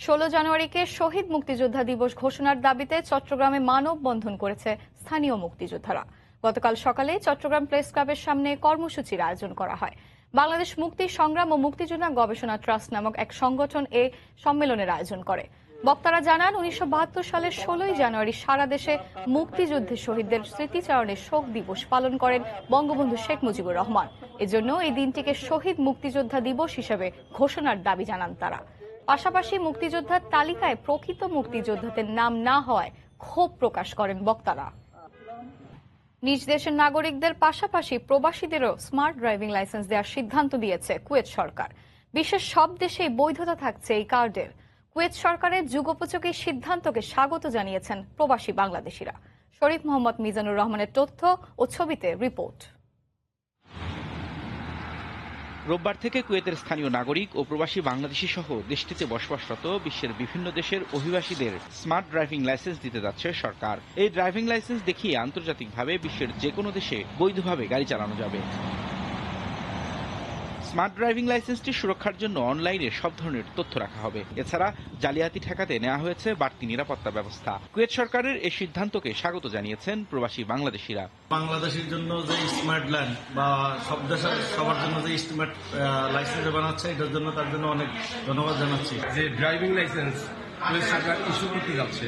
16 জানুয়ারিকে শহীদ মুক্তিযোদ্ধা দিবস ঘোষণার দাবিতে চট্টগ্রামে মানববন্ধন করেছে স্থানীয় মুক্তিযোদ্ধারা। গতকাল সকালে চট্টগ্রাম প্রেস ক্লাবের সামনে কর্মসূচির আয়োজন করা হয়। বাংলাদেশ মুক্তি সংগ্রাম ও মুক্তিযোদ্ধা গবেষণা ট্রাস্ট নামক এক সংগঠন এ সম্মেলনের আয়োজন করে। বক্তারা জানান, 1972 সালের 16 জানুয়ারি সারা দেশে মুক্তিযুদ্ধে শহীদদের স্মৃতিচারণে শোক দিবস পালন করেন বঙ্গবন্ধু শেখ মুজিবুর রহমান। এজন্য এই দিনটিকে শহীদ মুক্তিযোদ্ধা দিবস হিসেবে ঘোষণার দাবি জানান তারা। পাশাপাশি মুক্তিযোদ্ধার তালিকায় প্রকৃত মুক্তিযোদ্ধাদের নাম না হওয়ায় ক্ষোভ প্রকাশ করেন বক্তারা। নিজ দেশের নাগরিকদের পাশাপাশি প্রবাসীদেরও স্মার্ট ড্রাইভিং লাইসেন্স দেওয়ার সিদ্ধান্ত দিয়েছে কুয়েত সরকার। বিশ্বের সব দেশেই বৈধতা থাকছে এই কার্ডের। কুয়েত সরকারের যুগোপযোগী সিদ্ধান্তকে স্বাগত জানিয়েছেন প্রবাসী বাংলাদেশিরা। শরীফ মোহাম্মদ মিজানুর রহমানের তথ্য ও ছবিতে রিপোর্ট। রোববার থেকে কুয়েতের স্থানীয় নাগরিক ও প্রবাসী বাংলাদেশি সহ দেশটিতে বসবাসরত বিশ্বের বিভিন্ন দেশের অভিবাসীদের স্মার্ট ড্রাইভিং লাইসেন্স দিতে যাচ্ছে সরকার। এই ড্রাইভিং লাইসেন্স দেখিয়ে আন্তর্জাতিকভাবে বিশ্বের যে কোনো দেশে বৈধভাবে গাড়ি চালানো যাবে। স্মার্ট ড্রাইভিং লাইসেন্সটি সুরক্ষার জন্য অনলাইনে সব ধরনের তথ্য রাখা হবে। এছাড়া জালিয়াতি ঠেকাতে নেওয়া হয়েছে বাড়তি নিরাপত্তা ব্যবস্থা। কুয়েত সরকারের এই সিদ্ধান্তকে স্বাগত জানিয়েছেন প্রবাসী বাংলাদেশিরা। বাংলাদেশের জন্য যে স্মার্ট ল্যান্ড বা সব দেশের সবার জন্য যে স্মার্ট লাইসেন্স বানাচ্ছে, এটার জন্য তার জন্য অনেক ধন্যবাদ জানাচ্ছি। যে ড্রাইভিং লাইসেন্স কুয়েত সরকার ইস্যু করতে যাচ্ছে,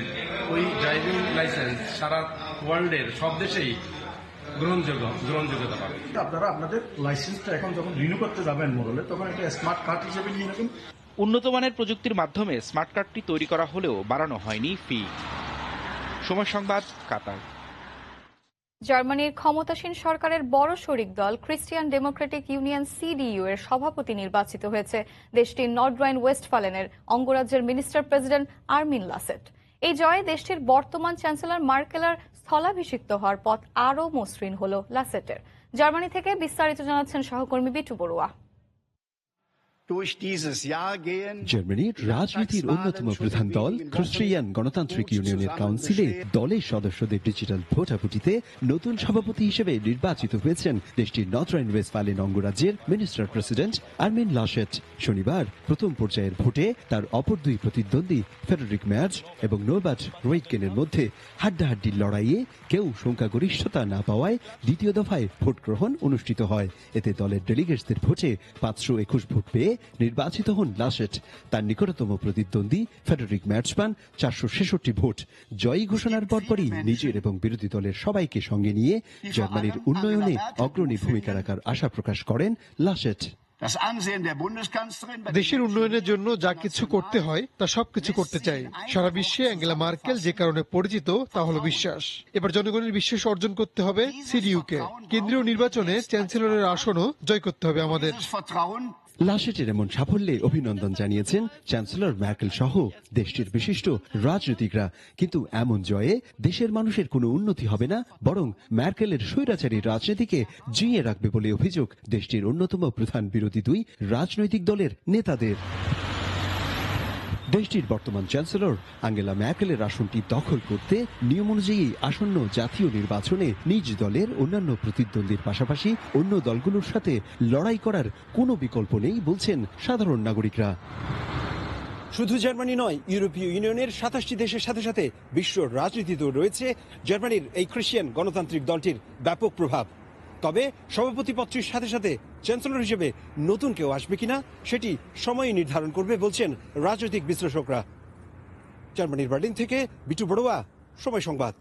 ওই ড্রাইভিং লাইসেন্স সারা ওয়ার্ল্ডের সব দেশেই গ্রহণযোগ্যতা পাবে। আপনারা আপনাদের লাইসেন্সটা এখন যখন রিনিউ করতে যাবেন মোড়লে, তখন একটা স্মার্ট কার্ড হিসেবে নিয়ে নেবেন। উন্নত মানের প্রযুক্তির মাধ্যমে স্মার্ট কার্ডটি তৈরি করা হলেও বাড়ানো হয়নি ফি। সময় সংবাদ, কাতার। জার্মানির ক্ষমতাসীন সরকারের বড় শরিক দল ক্রিশ্চিয়ান ডেমোক্রেটিক ইউনিয়ন CDU এর সভাপতি নির্বাচিত হয়েছে দেশটির নর্থ রাইন ওয়েস্টফালেনের অঙ্গরাজ্যের মিনিস্টার প্রেসিডেন্ট আর্মিন লাসেট। এই জয়ে দেশটির বর্তমান চ্যান্সেলর মার্কেলার স্থলাভিষিক্ত হওয়ার পথ আরও মসৃণ হল লাসেটের। জার্মানি থেকে বিস্তারিত জানাচ্ছেন সহকর্মী বিটু বড়ুয়া। জার্মানির রাজনীতির অন্যতম প্রধান দল ক্রিশ্চিয়ান গণতান্ত্রিক ইউনিয়নের কাউন্সিলে দলের সদস্যদের ডিজিটাল ভোটাভুটিতে নতুন সভাপতি হিসেবে নির্বাচিত হয়েছেন দেশটির নর্থ রাইন ওয়েস্টফালেন অঙ্গরাজ্যের মিনিস্টার প্রেসিডেন্ট আর্মিন লাশেট। শনিবার প্রথম পর্যায়ের ভোটে তার অপর দুই প্রতিদ্বন্দ্বী ফ্রেডরিক ম্যার্জ এবং নোরবার্ট রয়েটকেনের মধ্যে হাড্ডাহাড্ডির লড়াইয়ে কেউ সংখ্যাগরিষ্ঠতা না পাওয়ায় দ্বিতীয় দফায় ভোট গ্রহণ অনুষ্ঠিত হয়। এতে দলের ডেলিগেটসদের ভোটে 521 ভোট পেয়ে নির্বাচিত হন লাশেট। তার নিকটতম প্রতিদ্বন্দ্বী ফ্রেডরিক ম্যার্জ পান 466 ভোট। জয়ী ঘোষণার পরপরই নিজের এবং বিরোধী দলের সবাইকে সঙ্গে নিয়ে জার্মানির উন্নয়নে অগ্রণী ভূমিকা রাখার আশা প্রকাশ করেন লাশেট। দেশের উন্নয়নের জন্য যা কিছু করতে হয় তা সবকিছু করতে চাই। সারা বিশ্বে অ্যাঙ্গেলা মার্কেল যে কারণে পরিচিত তা হলো বিশ্বাস। এবার জনগণের বিশ্বাস অর্জন করতে হবে সিডিইউকে। কেন্দ্রীয় নির্বাচনে চ্যান্সেলরের আসনও জয় করতে হবে আমাদের। লাশেটের এমন সাফল্যে অভিনন্দন জানিয়েছেন চ্যান্সেলর ম্যার্কেল সহ দেশটির বিশিষ্ট রাজনীতিকরা। কিন্তু এমন জয়ে দেশের মানুষের কোনো উন্নতি হবে না, বরং ম্যার্কেলের স্বৈরাচারী রাজনীতিকে জিইয়ে রাখবে বলে অভিযোগ দেশটির অন্যতম প্রধান বিরোধী দুই রাজনৈতিক দলের নেতাদের। দেশটির বর্তমান চ্যান্সেলর আঙ্গেলা ম্যার্কেলের আসনটি দখল করতে নিয়ম অনুযায়ী আসন্ন জাতীয় নির্বাচনে নিজ দলের অন্যান্য প্রতিদ্বন্দ্বীর পাশাপাশি অন্য দলগুলোর সাথে লড়াই করার কোনো বিকল্প নেই বলছেন সাধারণ নাগরিকরা। শুধু জার্মানি নয়, ইউরোপীয় ইউনিয়নের 27টি দেশের সাথে সাথে বিশ্ব রাজনীতিতেও রয়েছে জার্মানির এই খ্রিস্টিয়ান গণতান্ত্রিক দলটির ব্যাপক প্রভাব। তবে সভাপতি পদটির সাথে সাথে চ্যান্সেলর হিসেবে নতুন কেউ আসবে কিনা সেটি সময়ই নির্ধারণ করবে বলছেন রাজনৈতিক বিশ্লেষকরা। জার্মানির বার্লিন থেকে বিটু বড়ুয়া, সময় সংবাদ।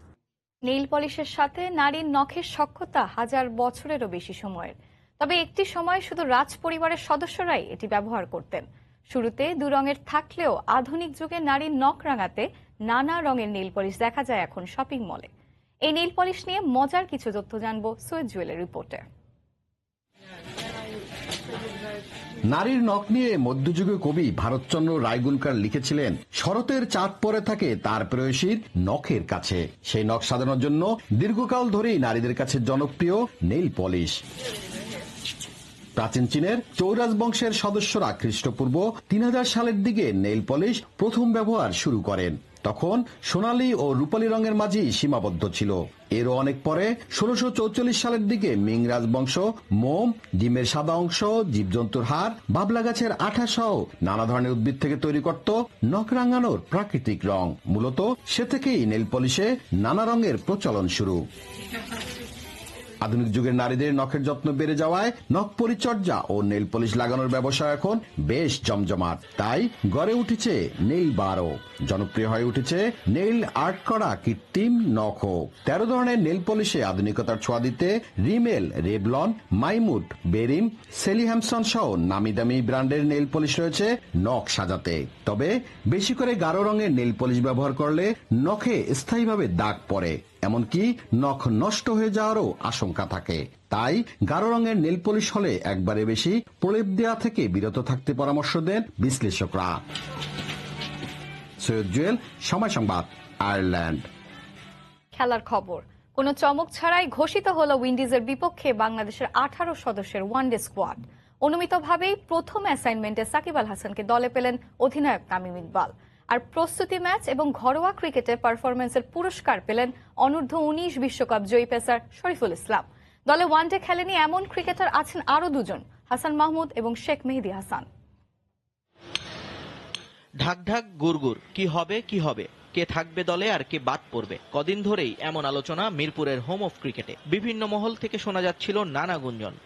নেইল পলিশের সাথে নারীর নখের সখ্যতা হাজার বছরেরও বেশি সময়ের। তবে একটি সময় শুধু রাজ পরিবারের সদস্যরাই এটি ব্যবহার করতেন। শুরুতে দু রঙের থাকলেও আধুনিক যুগে নারীর নখ রাঙাতে নানা রঙের নেইল পলিশ দেখা যায় এখন শপিং মলে। এই নেইল পলিশ নিয়ে মজার কিছু তথ্য জানবো সুয়েজ জুয়েলের রিপোর্টে। নারীর নখ নিয়ে মধ্যযুগীয় কবি ভারতচন্দ্র রায়গুনকার লিখেছিলেন, শরতের চাঁদ পরে থাকে তার প্রেয়সীর নখের কাছে। সেই নখ সাজানোর জন্য দীর্ঘকাল ধরেই নারীদের কাছে জনপ্রিয় নেইল পলিশ। প্রাচীন চীনের চৌরাজ বংশের সদস্যরা খ্রিস্টপূর্ব 3000 সালের দিকে নেইল পলিশ প্রথম ব্যবহার শুরু করেন। তখন সোনালী ও রূপালী রঙের মাঝেই সীমাবদ্ধ ছিল। এরও অনেক পরে 1644 সালের দিকে মিং রাজবংশ মোম, ডিমের সাদা অংশ, জীবজন্তুর হাড়, বাবলা গাছের আঠা সহ নানা ধরনের উদ্ভিদ থেকে তৈরি করত নখ রাঙানোর প্রাকৃতিক রং। মূলত সে থেকেই নেইল পলিশে নানা রঙের প্রচলন শুরু। আধুনিক যুগের নারীদের নখের যত্ন বেড়ে যাওয়ায় নখ পরিচর্যা ও নেইল পলিশ লাগানোর ব্যবসা এখন বেশ জমজমাট। তাই গড়ে উঠেছে নেইল বারও। জনপ্রিয় হয়ে উঠেছে নেইল আর্ট করা কৃত্রিম নখও। 13 ধরনের নেইল পলিশে আধুনিকতার ছোঁয়া দিতে রিমেল, রেবলন, মাইমুট, বেরিম, সেলি হ্যামসন সহ নামি দামি ব্র্যান্ডের নেইল পলিশ রয়েছে নখ সাজাতে। তবে বেশি করে গাঢ় রঙের নেইল পলিশ ব্যবহার করলে নখে স্থায়ীভাবে দাগ পড়ে, এমনকি নখ নষ্ট হয়ে যাওয়ারও আশঙ্কা থাকে। তাই গাঢ় রঙের নেইল পলিশ হলে একবারে বেশি প্রলেপ দেওয়া থেকে বিরত থাকতে পরামর্শ দেন বিশ্লেষকরা। সৈয়দ জুয়েল, সময় সংবাদ, আয়ারল্যান্ড। খেলার খবর। কোনো চমক ছাড়াই ঘোষিত হলো উইন্ডিজের বিপক্ষে বাংলাদেশের 18 সদস্যের ওয়ানডে স্কোয়াড। অনুমিতভাবেই প্রথম অ্যাসাইনমেন্টে সাকিব আল হাসানকে দলে পেলেন অধিনায়ক তামিম ইকবাল। আর প্রস্তুতি ম্যাচ এবং ঘরোয়া ক্রিকেটে পারফরমেন্সের পুরস্কার পেলেন অনূর্ধ্ব-19 বিশ্বকাপ জয়ী পেসার শরীফুল ইসলাম। দলে ওয়ানডে খেলেনি এমন ক্রিকেটার আছেন আরও দুজন, হাসান মাহমুদ এবং শেখ মেহেদী হাসান। ঢাক ঢাক গুড়গুড়, কি হবে কি হবে, কে থাকবে দলে আর কে বাদ পড়বে। কদিন ধরেই এমন আলোচনা মিরপুরের হোম অফ ক্রিকেটে। বিভিন্ন মহল থেকে শোনা যাচ্ছিল নানা গুঞ্জন।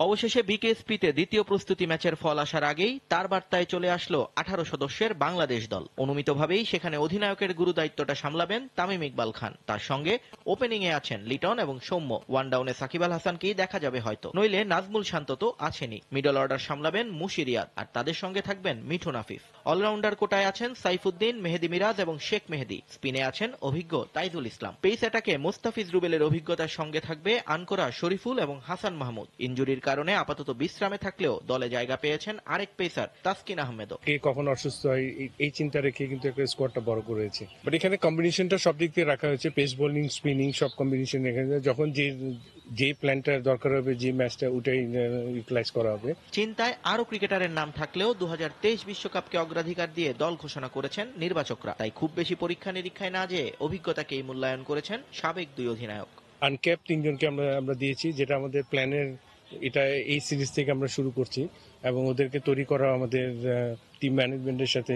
অবশেষে বিকেএসপিতে দ্বিতীয় প্রস্তুতি ম্যাচের ফল আসার আগেই তার বার্তায় চলে আসলো 18 সদস্যের বাংলাদেশ দল। অনুমিতভাবেই সেখানে অধিনায়কের গুরু দায়িত্বটা সামলাবেন তামিম ইকবাল খান। তার সঙ্গে ওপেনিং এ আছেন লিটন এবং সৌম্য। ওয়ান ডাউনে সাকিব আল হাসানকেই দেখা যাবে হয়তো, নইলে নাজমুল শান্ত তো আছেনই। মিডল অর্ডার সামলাবেন মুশিরিয়াদ, আর তাদের সঙ্গে থাকবেন মিঠুন আফিফ। অলরাউন্ডার কোটায় আছেন সাইফুদ্দিন, মেহেদী মিরাজ এবং শেখ মেহেদী। স্পিনে আছেন অভিজ্ঞ তাইজুল ইসলাম। পেস অ্যাটাকে মুস্তাফিজ রুবেলের অভিজ্ঞতার সঙ্গে থাকবে আনকোরা শরীফুল এবং হাসান মাহমুদ। ইনজুরির কারণে আপাতত বিশ্রামে থাকলেও দলে জায়গা পেয়েছেন আরেক পেসার তাসকিন আহমেদও। কে কখন অসুস্থ হয় এই চিন্তা রেখে কিন্তু একটা স্কোয়াডটা বড় করেছে, বাট এখানে কম্বিনেশনটা সব দিক থেকে রাখা হয়েছে, পেস বোলিং স্পিনিং সব কম্বিনেশন রেখে যখন যে প্ল্যানটা দরকার হবে, যে ম্যাচটা ওটাই ইউটিলাইজ করা হবে। চিন্তায় আরো ক্রিকেটারের নাম থাকলেও 2023 বিশ্বকাপকে অগ্রাধিকার দিয়ে দল ঘোষণা করেছেন নির্বাচকরা, তাই খুব বেশি পরীক্ষা নিরীক্ষায় না যেয়ে অভিজ্ঞতাকেই মূল্যায়ন করেছেন সাবেক দুই অধিনায়ক। আনক্যাপ 3 জনকে আমরা দিয়েছি, যেটা আমাদের প্ল্যানের, এটা এই সিরিজ থেকে আমরা শুরু করছি এবং ওদেরকে তৈরি করা, আমাদের টিম ম্যানেজমেন্টের সাথে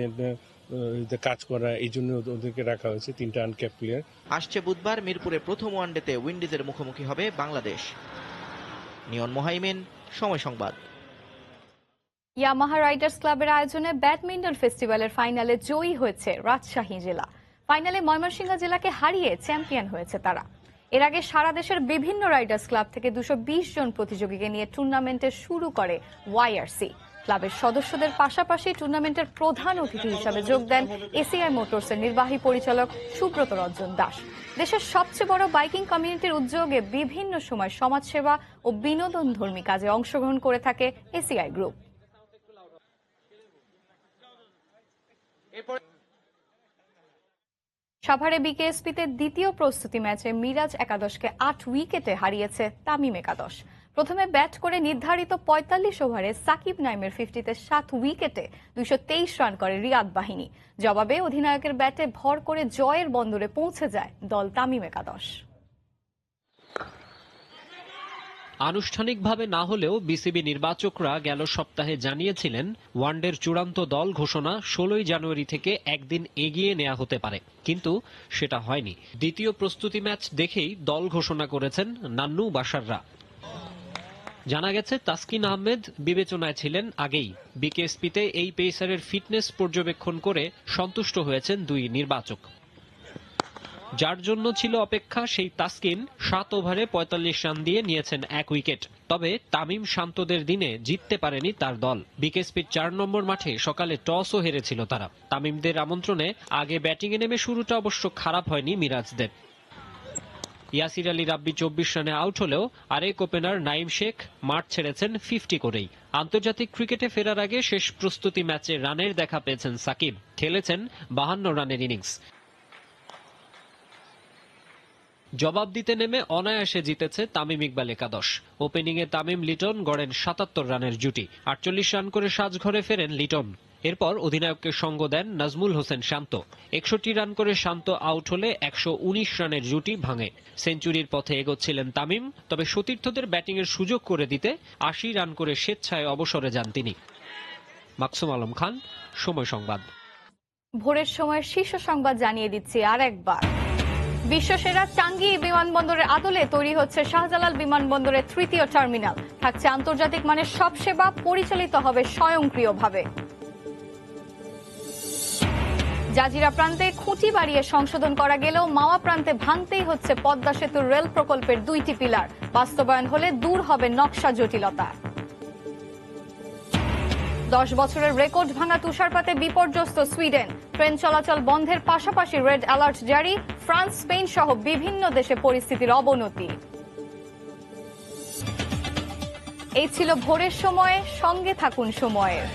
কাজ করা, এই জন্য ওদেরকে রাখা হয়েছে 3টা আনক্যাপ প্লেয়ার। আসছে বুধবার মিরপুরে প্রথম ওয়ানডেতে উইন্ডিজের মুখোমুখি হবে বাংলাদেশ। নিয়ন মোহাইমিন, সময় সংবাদ। ইয়ামাহা রাইডার্স ক্লাবের আয়োজনে ব্যাডমিন্টন ফেস্টিভ্যালের ফাইনালে জয়ী হয়েছে রাজশাহী জেলা। ফাইনালে ময়মনসিংহ জেলাকে হারিয়ে চ্যাম্পিয়ন হয়েছে তারা। এর আগে সারা দেশের বিভিন্ন রাইডার্স ক্লাব থেকে 220 জন প্রতিযোগীকে নিয়ে টুর্নামেন্টে শুরু করে ওয়াইআরসি। ক্লাবের সদস্যদের পাশাপাশি টুর্নামেন্টের প্রধান অতিথি হিসাবে যোগ দেন এসিআই মোটরসের নির্বাহী পরিচালক সুব্রত রঞ্জন দাস। দেশের সবচেয়ে বড় বাইকিং কমিউনিটির উদ্যোগে বিভিন্ন সময় সমাজসেবা ও বিনোদনধর্মী কাজে অংশগ্রহণ করে থাকে এসিআই গ্রুপ। সাভারে বিকেএসপিতে দ্বিতীয় প্রস্তুতি ম্যাচে মিরাজ একাদশকে 8 উইকেটে হারিয়েছে তামিম একাদশ। প্রথমে ব্যাট করে নির্ধারিত 45 ওভারে সাকিব নাইমের 50-তে 7 উইকেটে 223 রান করে রিয়াদ বাহিনী। জবাবে অধিনায়কের ব্যাটে ভর করে জয়ের বন্দরে পৌঁছে যায় দল তামিম একাদশ। আনুষ্ঠানিকভাবে না হলেও বিসিবি নির্বাচকরা গেল সপ্তাহে জানিয়েছিলেন ওয়ানডের চূড়ান্ত দল ঘোষণা 16 জানুয়ারি থেকে একদিন এগিয়ে নেওয়া হতে পারে, কিন্তু সেটা হয়নি। দ্বিতীয় প্রস্তুতি ম্যাচ দেখেই দল ঘোষণা করেছেন নান্নু বাশাররা। জানা গেছে তাসকিন আহমেদ বিবেচনায় ছিলেন আগেই। বিকেএসপিতে এই পেসারের ফিটনেস পর্যবেক্ষণ করে সন্তুষ্ট হয়েছেন দুই নির্বাচক। যার জন্য ছিল অপেক্ষা সেই তাসকিন 7 ওভারে 45 রান দিয়ে নিয়েছেন 1 উইকেট। তবে তামিম শান্তদের দিনে জিততে পারেনি তার দল। বিকেএসপির 4 নম্বর মাঠে সকালে টসও হেরেছিল তারা। তামিমদের আমন্ত্রণে আগে ব্যাটিংয়ে নেমে শুরুটা অবশ্য খারাপ হয়নি মিরাজদের। ইয়াসির আলী রাব্বি 24 রানে আউট হলেও আরেক ওপেনার নাইম শেখ মাঠ ছেড়েছেন 50 করেই। আন্তর্জাতিক ক্রিকেটে ফেরার আগে শেষ প্রস্তুতি ম্যাচে রানের দেখা পেয়েছেন সাকিব, খেলেছেন 52 রানের ইনিংস। জবাব দিতে নেমে অনায়াসে জিতেছে তামিম ইকবাল একাদশ। ওপেনিংয়ে তামিম লিটন গড়েন 77 রানের জুটি, 48 রান করে সাজঘরে ফেরেন লিটন। এরপর অধিনায়ককে সঙ্গ দেন নাজমুল হোসেন শান্ত। 61 রান করে শান্ত আউট হলে 119 রানের জুটি ভাঙে। সেঞ্চুরির পথে এগোচ্ছিলেন তামিম, তবে সতীর্থদের ব্যাটিংয়ের সুযোগ করে দিতে 80 রান করে স্বেচ্ছায় অবসরে যান তিনি। মাকসুম আলম খান, সময় সংবাদ। ভোরের সময় শীর্ষ সংবাদ জানিয়ে দিচ্ছি আর একবার। বিশ্বসেরা টাঙ্গী বিমানবন্দরের আদলে তৈরি হচ্ছে শাহজালাল বিমানবন্দরের 3য় টার্মিনাল। থাকছে আন্তর্জাতিক মানের সব সেবা, পরিচালিত হবে স্বয়ংক্রিয়ভাবে। জাজিরা প্রান্তে খুঁটি বাড়িয়ে সংশোধন করা গেলেও মাওয়া প্রান্তে ভাঙতেই হচ্ছে পদ্মা সেতু রেল প্রকল্পের 2টি পিলার। বাস্তবায়ন হলে দূর হবে নকশা জটিলতা। 10 বছরের রেকর্ড ভাঙা তুষারপাতে বিপর্যস্ত সুইডেন। ট্রেন চলাচল বন্ধের পাশাপাশি রেড অ্যালার্ট জারি। ফ্রান্স, স্পেন সহ বিভিন্ন দেশে পরিস্থিতির অবনতি। এই ছিল ভোরের সময়, সঙ্গে থাকুন সময়ের।